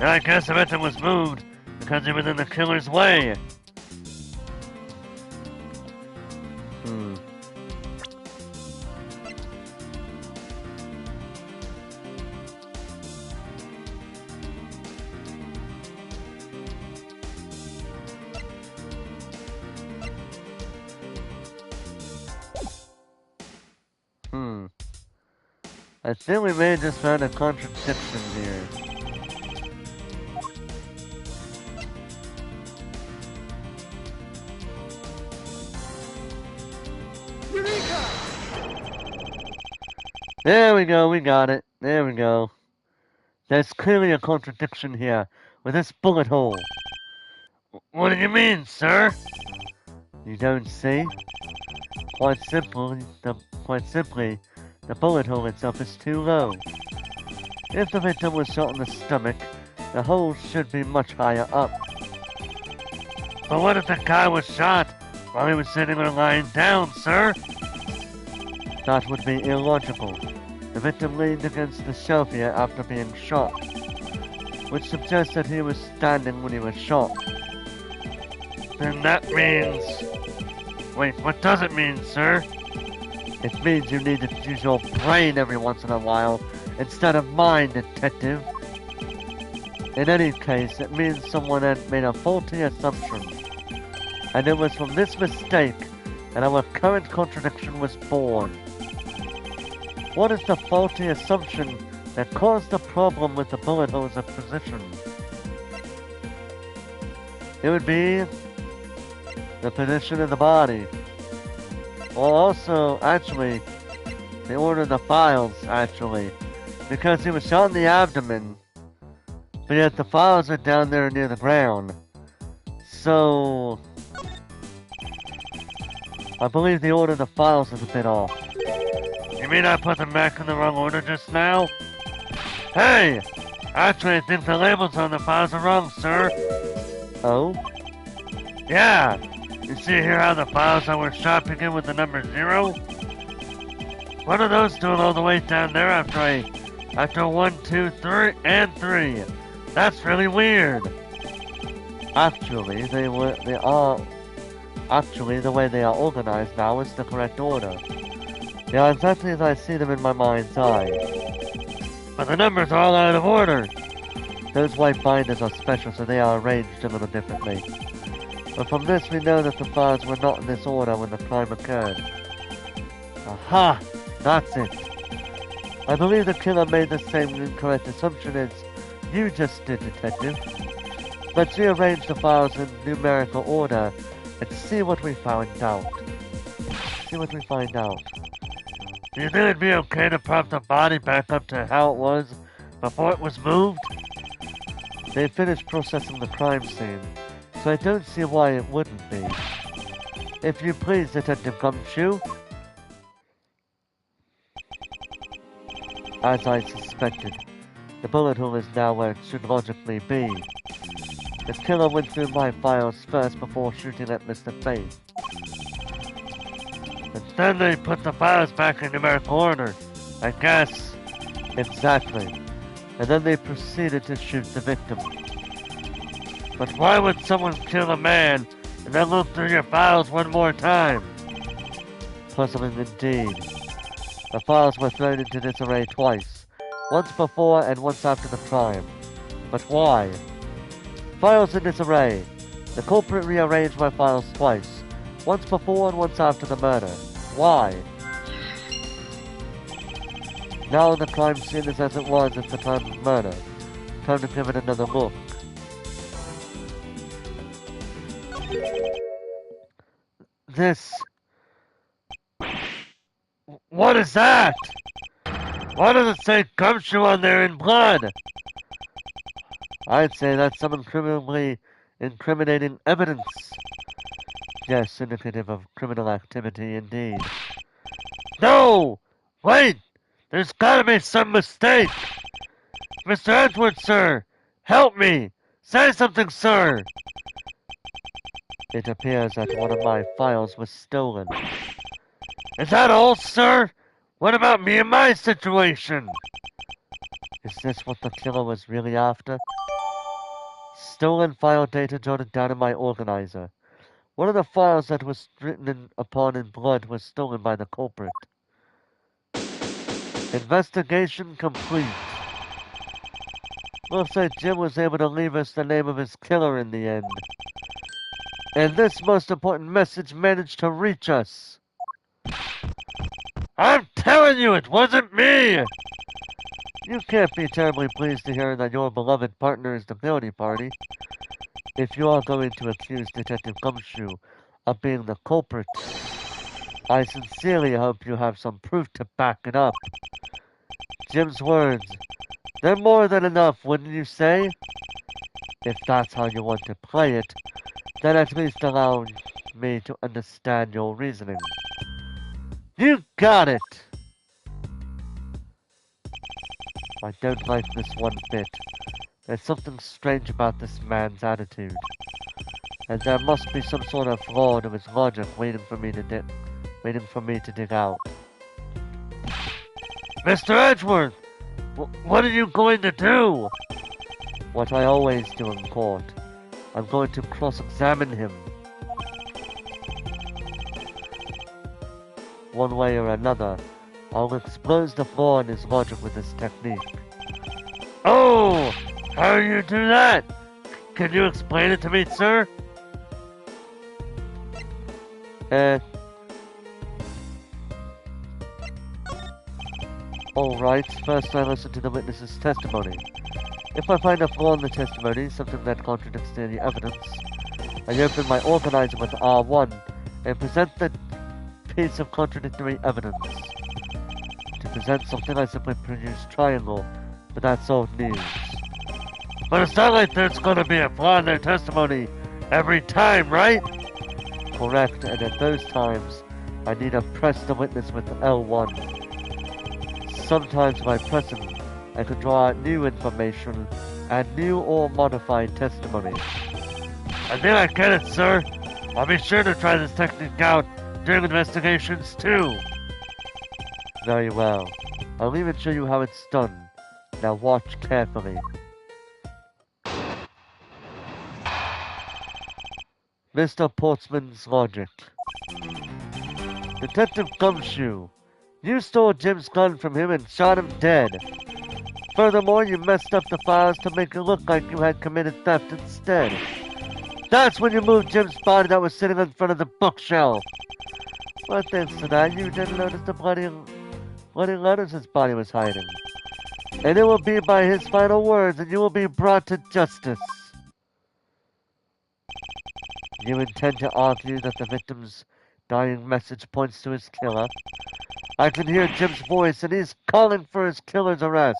I guess the victim was moved because he was in the killer's way. I think we may have just found a contradiction here. Eureka! There we go, we got it. There we go. There's clearly a contradiction here with this bullet hole. What do you mean, sir? You don't see? Quite simply, the bullet hole itself is too low. If the victim was shot in the stomach, the hole should be much higher up. But what if the guy was shot while he was sitting or lying down, sir? That would be illogical. The victim leaned against the shelf here after being shot, which suggests that he was standing when he was shot. Then that means... Wait, what does it mean, sir? It means you need to use your brain every once in a while, instead of mine, detective. In any case, it means someone had made a faulty assumption. And it was from this mistake that our current contradiction was born. What is the faulty assumption that caused the problem with the bullet hole's position? It would be the position of the body. Or also, actually, the order of the files, actually. Because he was shot in the abdomen, but yet the files are down there near the ground. So... I believe the order of the files is a bit off. You mean I put them back in the wrong order just now? Hey! Actually, I think the labels on the files are wrong, sir. Oh? Yeah! You see here how the files that were shot begin with the number 0? What are those doing all the way down there after 1, 2, 3, and 3? That's really weird. Actually, Actually, the way they are organized now is the correct order. They are exactly as I see them in my mind's eye. But the numbers are all out of order. Those white binders are special, so they are arranged a little differently. But from this, we know that the files were not in this order when the crime occurred. Aha! That's it. I believe the killer made the same incorrect assumption as you just did, Detective. Let's rearrange the files in numerical order and see what we find out. See what we find out. Do you think it'd be okay to prop the body back up to how it was before it was moved? They finished processing the crime scene, so I don't see why it wouldn't be. If you please, Detective Gumshoe. As I suspected, the bullet hole is now where it should logically be. The killer went through my files first before shooting at Mr. Faith. And then they put the files back in numerical order, I guess. Exactly. And then they proceeded to shoot the victim. But why would someone kill a man and then look through your files one more time? Puzzling indeed. The files were thrown into disarray twice, once before and once after the crime. But why? Files in disarray. The culprit rearranged my files twice, once before and once after the murder. Why? Now the crime scene is as it was at the time of murder. Time to give it another look. This... What is that? Why does it say Gumshoe on there in blood? I'd say that's some incriminating evidence. Yes, indicative of criminal activity indeed. No! Wait! There's gotta be some mistake! Mr. Edwards, sir! Help me! Say something, sir! It appears that one of my files was stolen. Is that all, sir? What about me and my situation? Is this what the killer was really after? Stolen file data jotted down in my organizer. One of the files that was written upon in blood was stolen by the culprit. Investigation complete. Looks like Jim was able to leave us the name of his killer in the end. And this most important message managed to reach us. I'm telling you, it wasn't me! You can't be terribly pleased to hear that your beloved partner is the guilty party. If you are going to accuse Detective Gumshoe of being the culprit, I sincerely hope you have some proof to back it up. Jim's words, they're more than enough, wouldn't you say? If that's how you want to play it, then at least allow me to understand your reasoning. You got it! I don't like this one bit. There's something strange about this man's attitude. And there must be some sort of flaw to his logic waiting for me to dig out. Mr. Edgeworth! What are you going to do? What I always do in court. I'm going to cross-examine him. One way or another, I'll expose the flaw in his logic with this technique. Oh! How do you do that? Can you explain it to me, sir? Alright, first I listen to the witness's testimony. If I find a flaw in the testimony, something that contradicts the evidence, I open my organizer with R1 and present the piece of contradictory evidence. To present something, I simply produce triangle, but that's old news. But it's not like there's gonna be a flaw in their testimony every time, right? Correct, and at those times, I need to press the witness with L1. Sometimes by pressing, I can draw out new information and new or modified testimony. I think I get it, sir. I'll be sure to try this technique out during investigations, too. Very well. I'll even show you how it's done. Now watch carefully. Mr. Portsman's logic. Detective Gumshoe, you stole Jim's gun from him and shot him dead. Furthermore, you messed up the files to make it look like you had committed theft instead. That's when you moved Jim's body that was sitting in front of the bookshelf. But thanks to that, you didn't notice the bloody letters his body was hiding. And it will be by his final words that you will be brought to justice. You intend to argue that the victim's dying message points to his killer. I can hear Jim's voice and he's calling for his killer's arrest.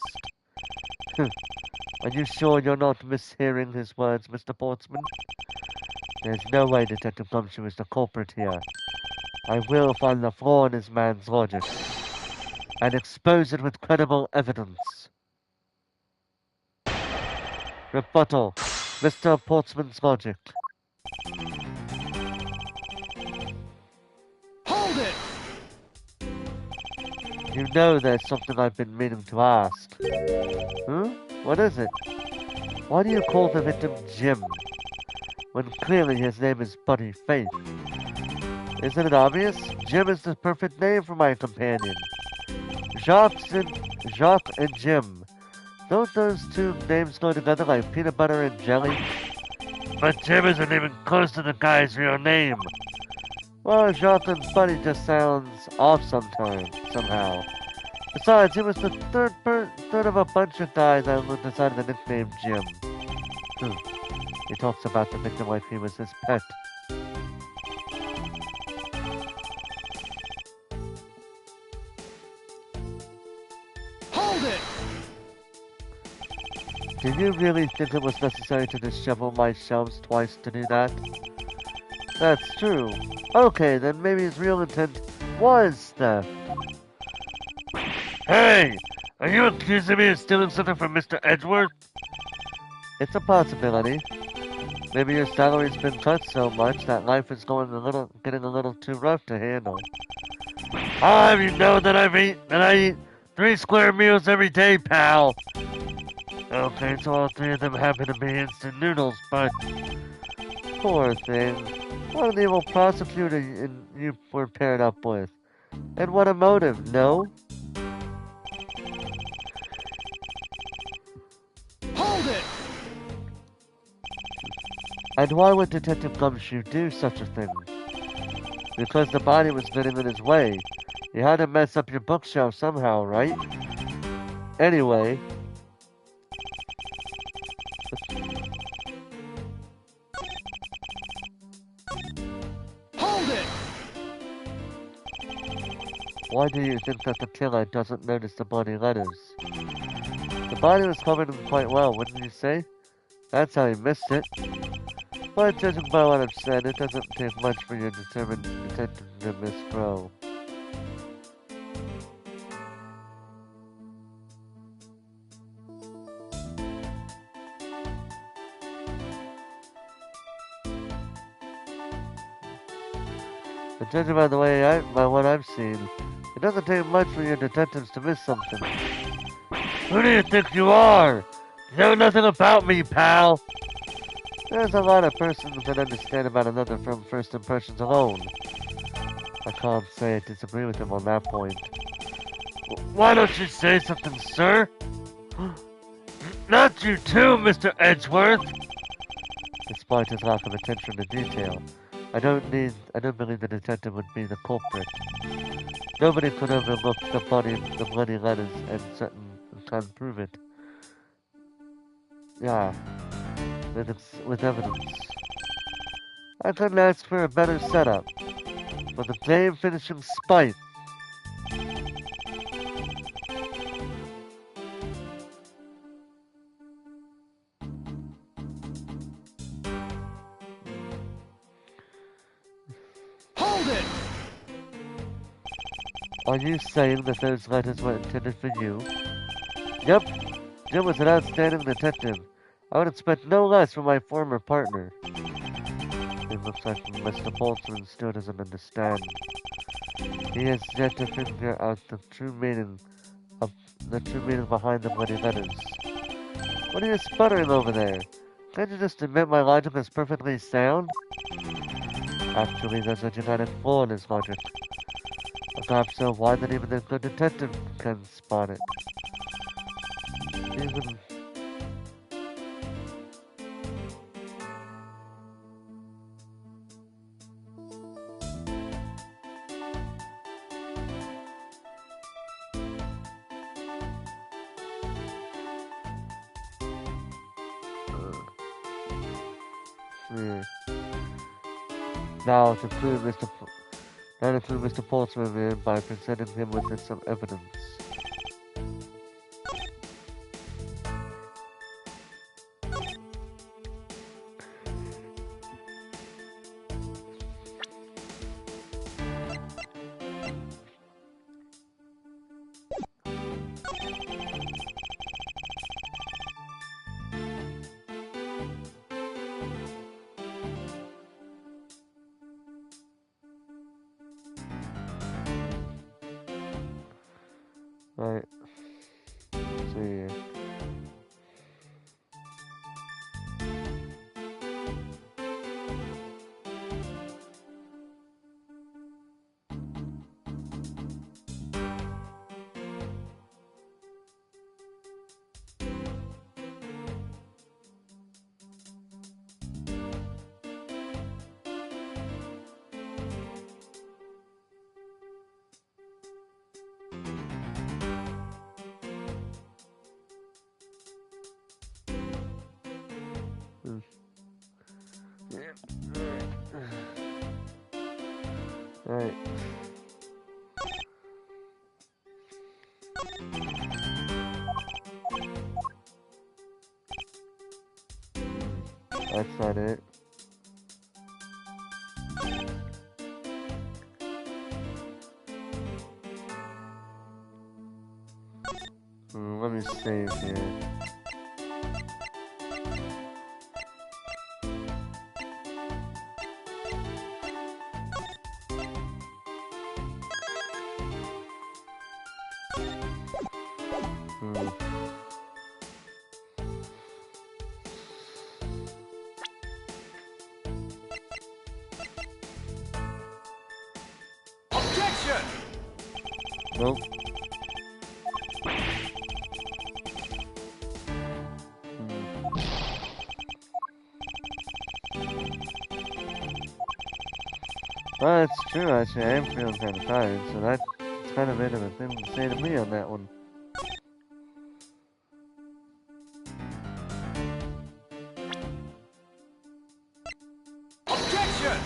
Are you sure you're not mishearing his words, Mr. Portsman? There's no way Detective Gumshoe is the culprit here. I will find the flaw in this man's logic and expose it with credible evidence. Rebuttal. Mr. Portsman's logic. Hold it! You know there's something I've been meaning to ask. What is it? Why do you call the victim Jim, when clearly his name is Buddy Faith? Isn't it obvious? Jim is the perfect name for my companion. Jacques and Jim. Don't those two names go together like peanut butter and jelly? But Jim isn't even close to the guy's real name. Well, Jacques and Buddy just sounds off somehow. Besides, he was the third of a bunch of guys I decided to nickname Jim. He talks about the victim like he was his pet. Hold it! Do you really think it was necessary to dishevel my shelves twice to do that? That's true. Okay, then maybe his real intent was theft. Hey! Are you accusing me of stealing something from Mr. Edgeworth? It's a possibility. Maybe your salary's been cut so much that life is getting a little too rough to handle. How have you known that I eat 3 square meals every day, pal? Okay, so all 3 of them happen to be instant noodles, but... Poor thing. What an evil prosecutor you were paired up with. And what a motive, no? Hold it! And why would Detective Gumshoe do such a thing? Because the body was getting in his way. You had to mess up your bookshelf somehow, right? Anyway... Hold it! Why do you think that the killer doesn't notice the bloody letters? The body was covered in quite well, wouldn't you say? That's how he missed it. But judging by what I've said, it doesn't take much for your determined detective to miss Crow. But judging by the way by what I've seen, it doesn't take much for your detectives to miss something. Who do you think you are? You know nothing about me, pal. There's a lot of persons that understand about another from first impressions alone. I can't say I disagree with him on that point. Why don't you say something, sir? Not you too, Mr. Edgeworth! Despite his lack of attention to detail, I don't believe the detective would be the culprit. Nobody could overlook the bloody letters and can't prove it. Yeah. With evidence. I couldn't ask for a better setup. For the game-finishing spite. Hold it! Are you saying that those letters were intended for you? Yep. Jim was an outstanding detective. I would expect no less from my former partner. It looks like Mr. Portsman still doesn't understand. He has yet to figure out the true meaning behind the bloody letters. What are you sputtering over there? Can't you just admit my logic is perfectly sound? Actually, there's a genetic flaw in his logic. Perhaps so wide that even the good detective can spot it. Even... Yeah. Now, to clue Mr. Portsmouth in by presenting him with some evidence. Right. Let's see here. Right. That's not it. Let me save here. Objection! Nope. Well, it's true, actually. I am feeling kind of tired, so that's kind of intimate thing to say to me on that one. Objection!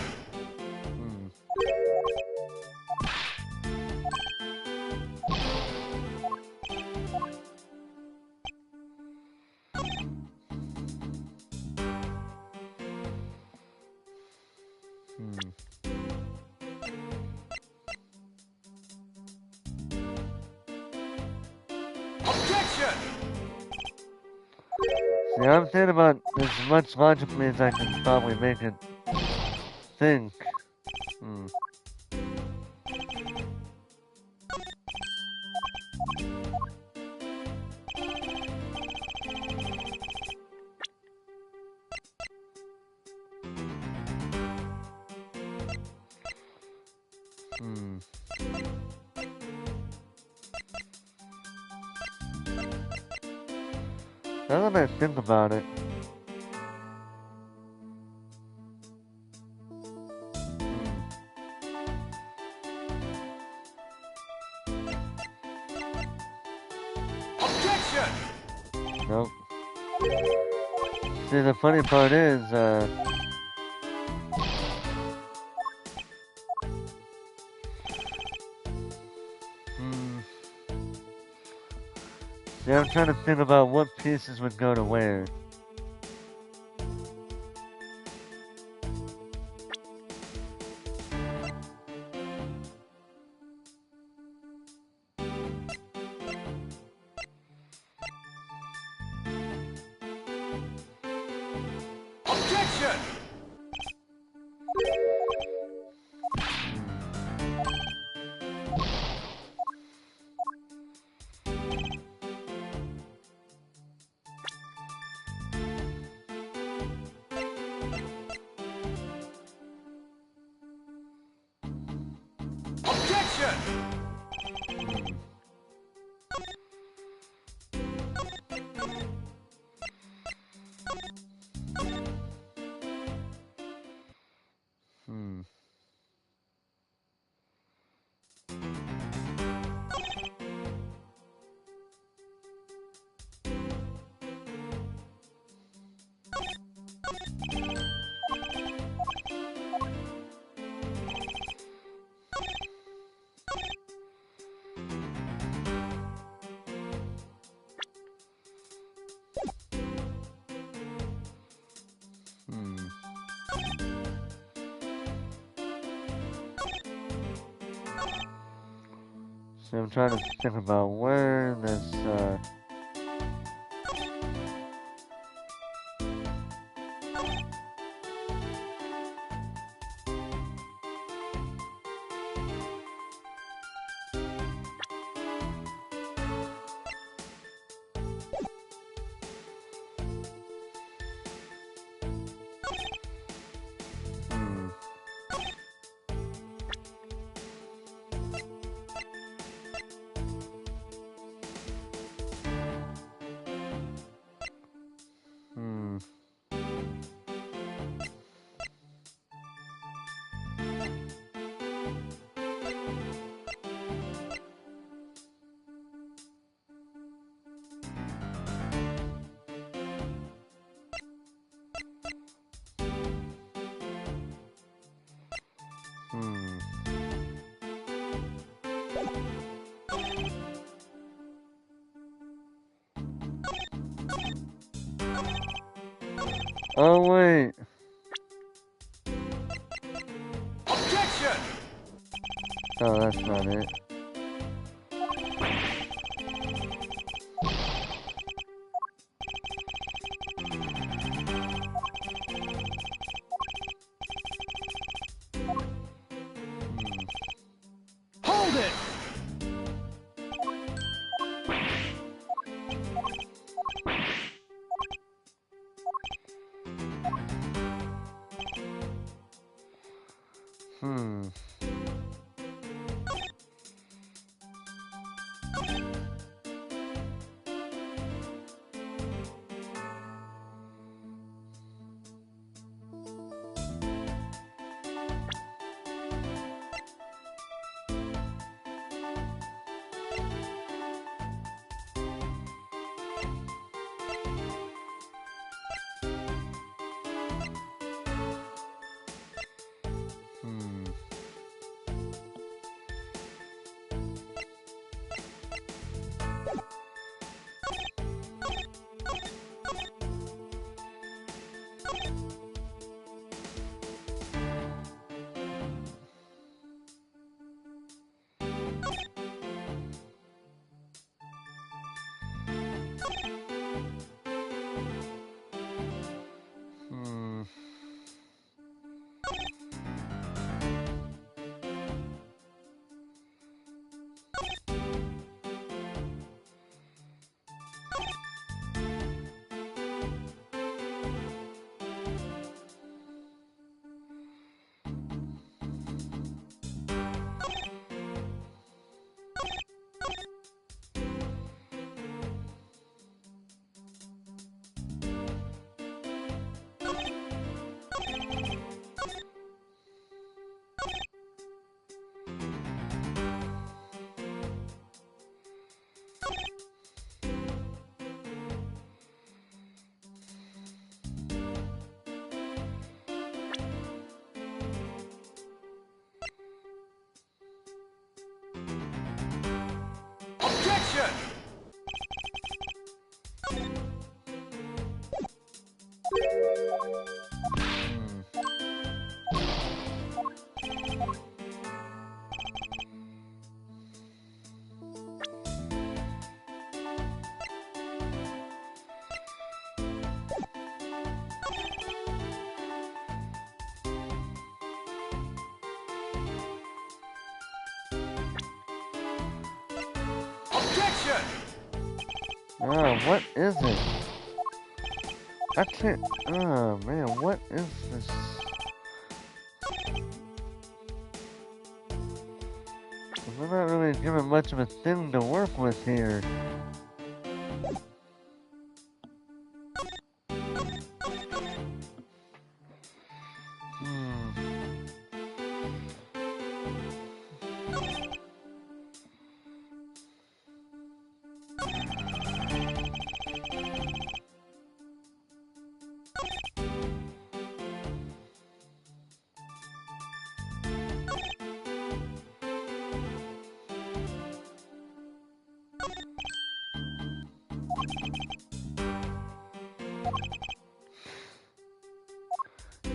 Objection! See, I'm thinking about as much logically as I can probably make it think. Now that I think about it. Objection! Nope. See, the funny part is, see, I'm trying to think about what pieces would go to where. Objection! I'm trying to think about where this, hmm. Hmm. Hmm. Oh, wait. Objection! Oh, that's not it. Hold it! Hmm. Hmm. Hmm. Objection! Hmm. Objection! Oh, what is it? I can't. Oh, man, what is this? We're not really given much of a thing to work with here. Hmm.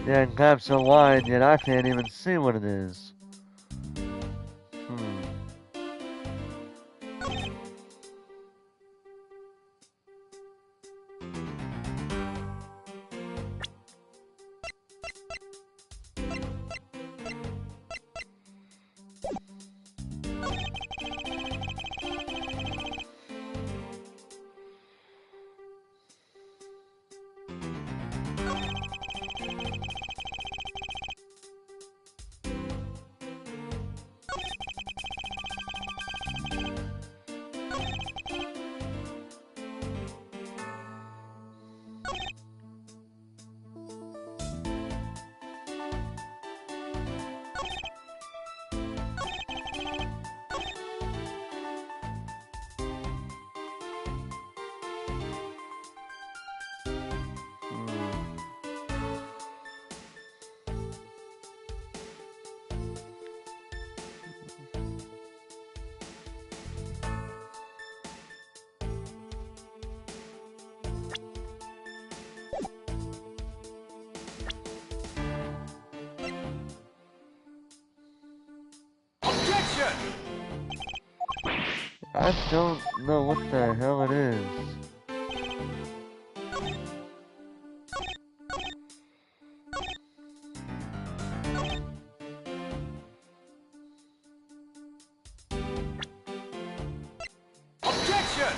Yeah, and gap's so wide, yet I can't even see what it is. Hmm. I don't know what the hell it is. Objection!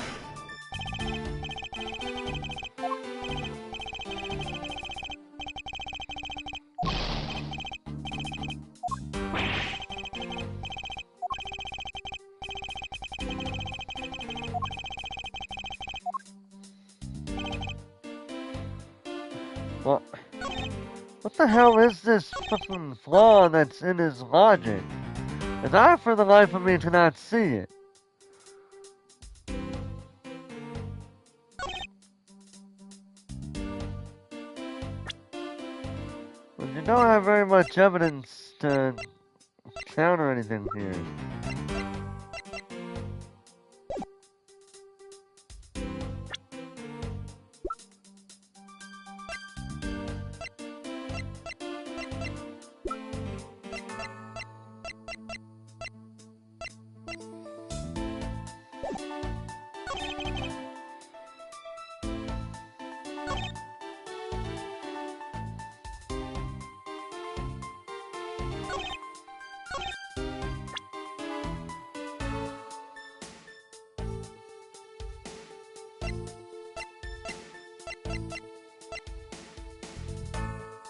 What the hell is this fucking flaw that's in his logic? And I, for the life of me, cannot see it. Well, you don't have very much evidence to counter anything here.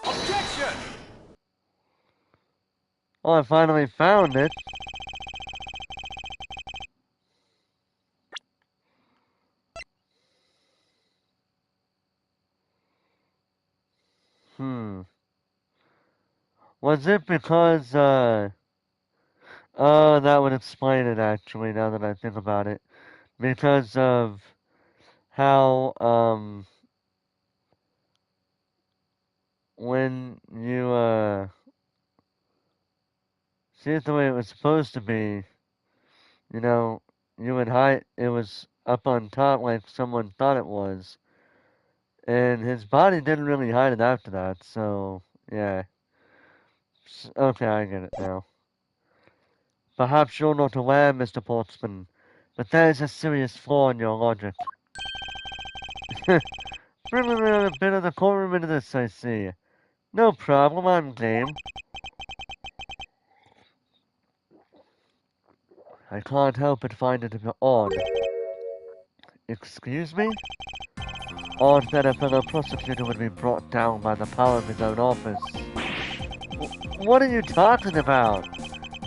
Objection! Well, I finally found it. Was it because, oh, that would explain it actually, now that I think about it. Because of how, when you, see it the way it was supposed to be, you know, you would hide, it was up on top like someone thought it was. And his body didn't really hide it after that, so, yeah. Okay, I get it now. Perhaps you're not aware, Mr. Portsman, but there is a serious flaw in your logic. Bring a bit of the courtroom into this, I see. No problem, I'm game. I can't help but find it a bit odd. Excuse me? Odd that a fellow prosecutor would be brought down by the power of his own office. What are you talking about?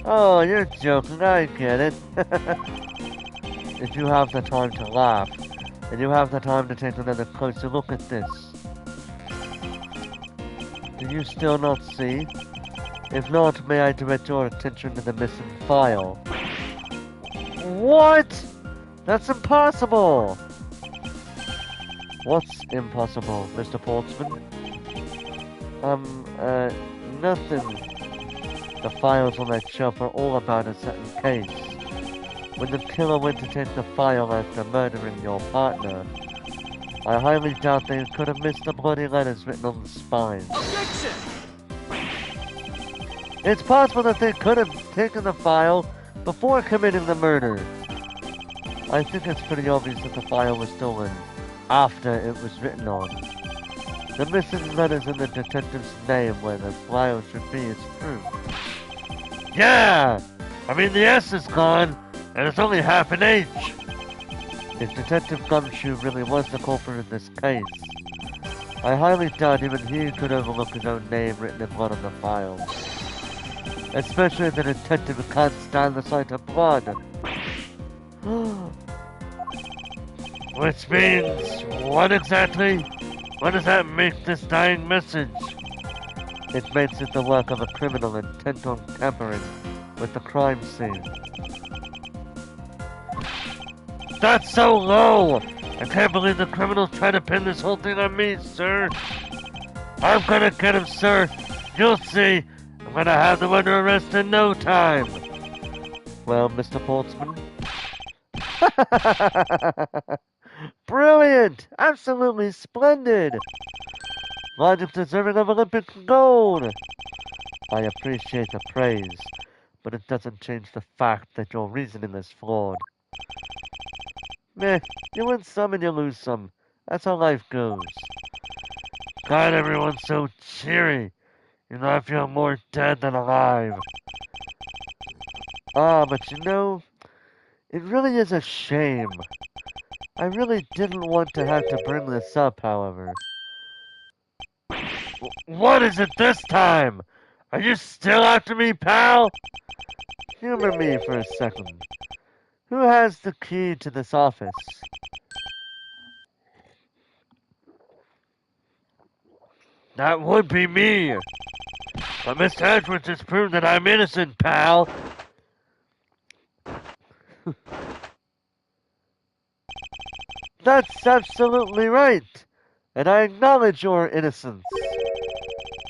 Oh, you're joking, I get it. If you have the time to laugh, and you have the time to take another closer look at this. Do you still not see? If not, may I direct your attention to the missing file? What? That's impossible! What's impossible, Mr. Portsman? Nothing. The files on that shelf are all about a certain case. When the killer went to take the file after murdering your partner, I highly doubt they could have missed the bloody letters written on the spine. Objection! It's possible that they could have taken the file before committing the murder. I think it's pretty obvious that the file was stolen after it was written on. The missing letters in the detective's name where the file should be is proof. Yeah! I mean, the S is gone, and it's only half an H. If Detective Gumshoe really was the culprit in this case, I highly doubt even he could overlook his own name written in blood on the file. Especially if the detective can't stand the sight of blood. Which means, what exactly? What does that make this dying message? It makes it the work of a criminal intent on tampering with the crime scene. That's so low! I can't believe the criminal's trying to pin this whole thing on me, sir! I'm gonna get him, sir! You'll see! I'm gonna have them under arrest in no time! Well, Mr. Portsman? Brilliant! Absolutely splendid! Logic deserving of Olympic gold! I appreciate the praise, but it doesn't change the fact that your reasoning is flawed. Meh, you win some and you lose some. That's how life goes. God, everyone's so cheery. You know, I feel more dead than alive. Ah, but you know, it really is a shame. I really didn't want to have to bring this up, however. What is it this time? Are you still after me, pal? Humor me for a second. Who has the key to this office? That would be me. But Mr. Edwards has proved that I'm innocent, pal. That's absolutely right. And I acknowledge your innocence.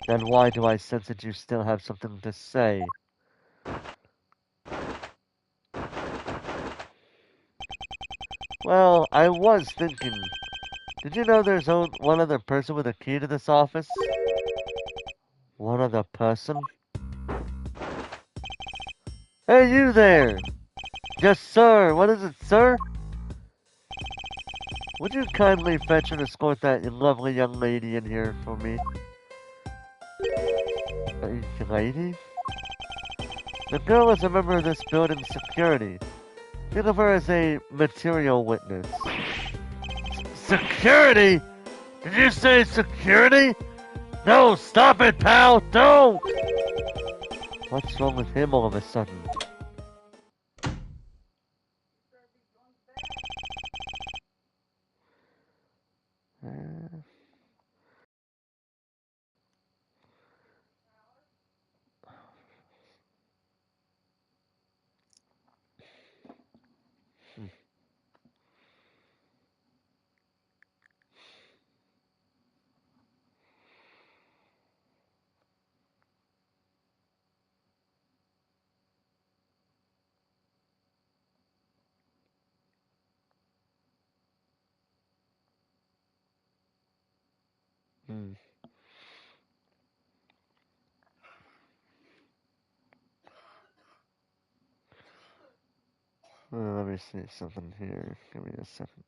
Then why do I sense that you still have something to say? Well, I was thinking. Did you know there's one other person with a key to this office? One other person? Hey, you there! Yes, sir. What is it, sir? Would you kindly fetch and escort that lovely young lady in here for me? Lady? The girl is a member of this building's security. Think of her as a material witness. Security? Did you say security? No, stop it, pal! Don't! What's wrong with him all of a sudden? Uh, hmm. Let me see something here. Give me a second.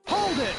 Hold it!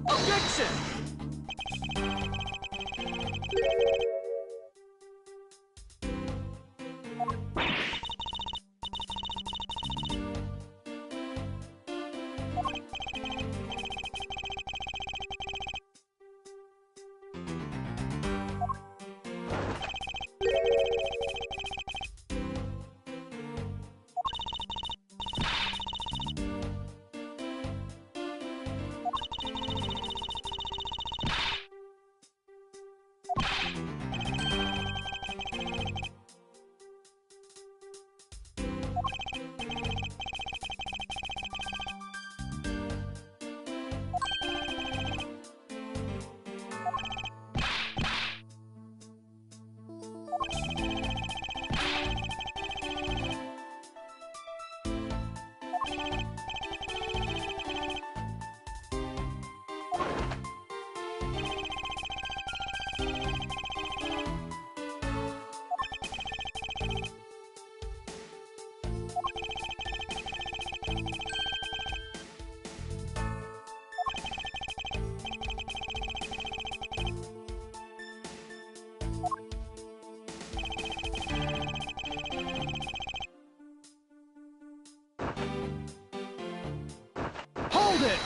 Objection! Hold it!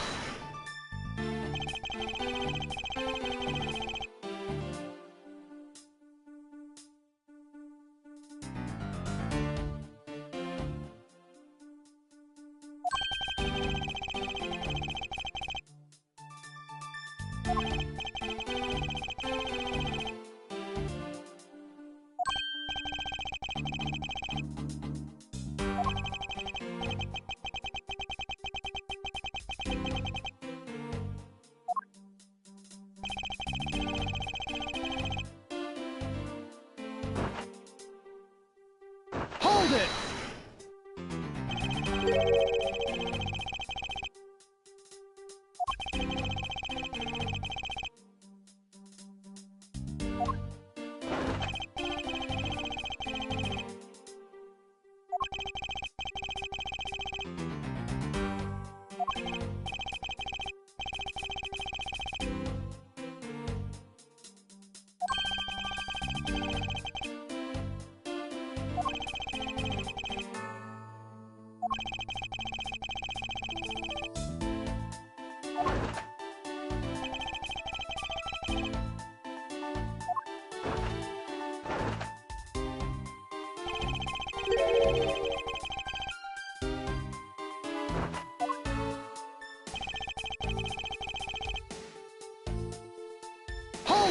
Hold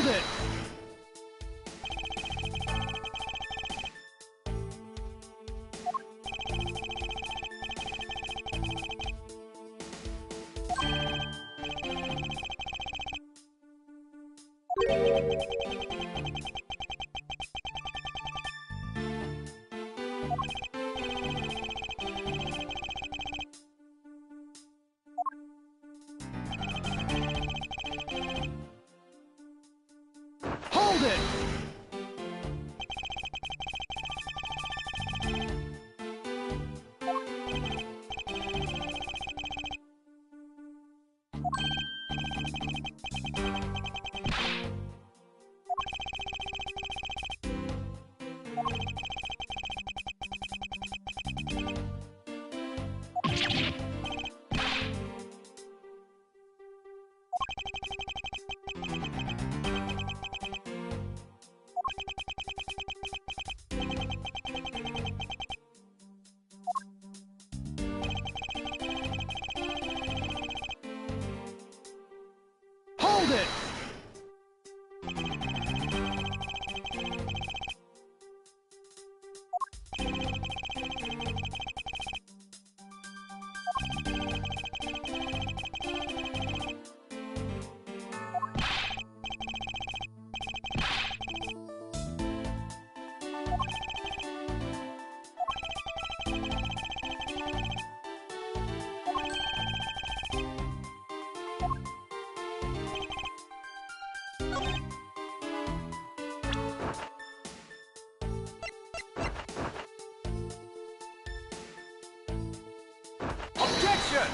it! Hold it! Hold it! Objection!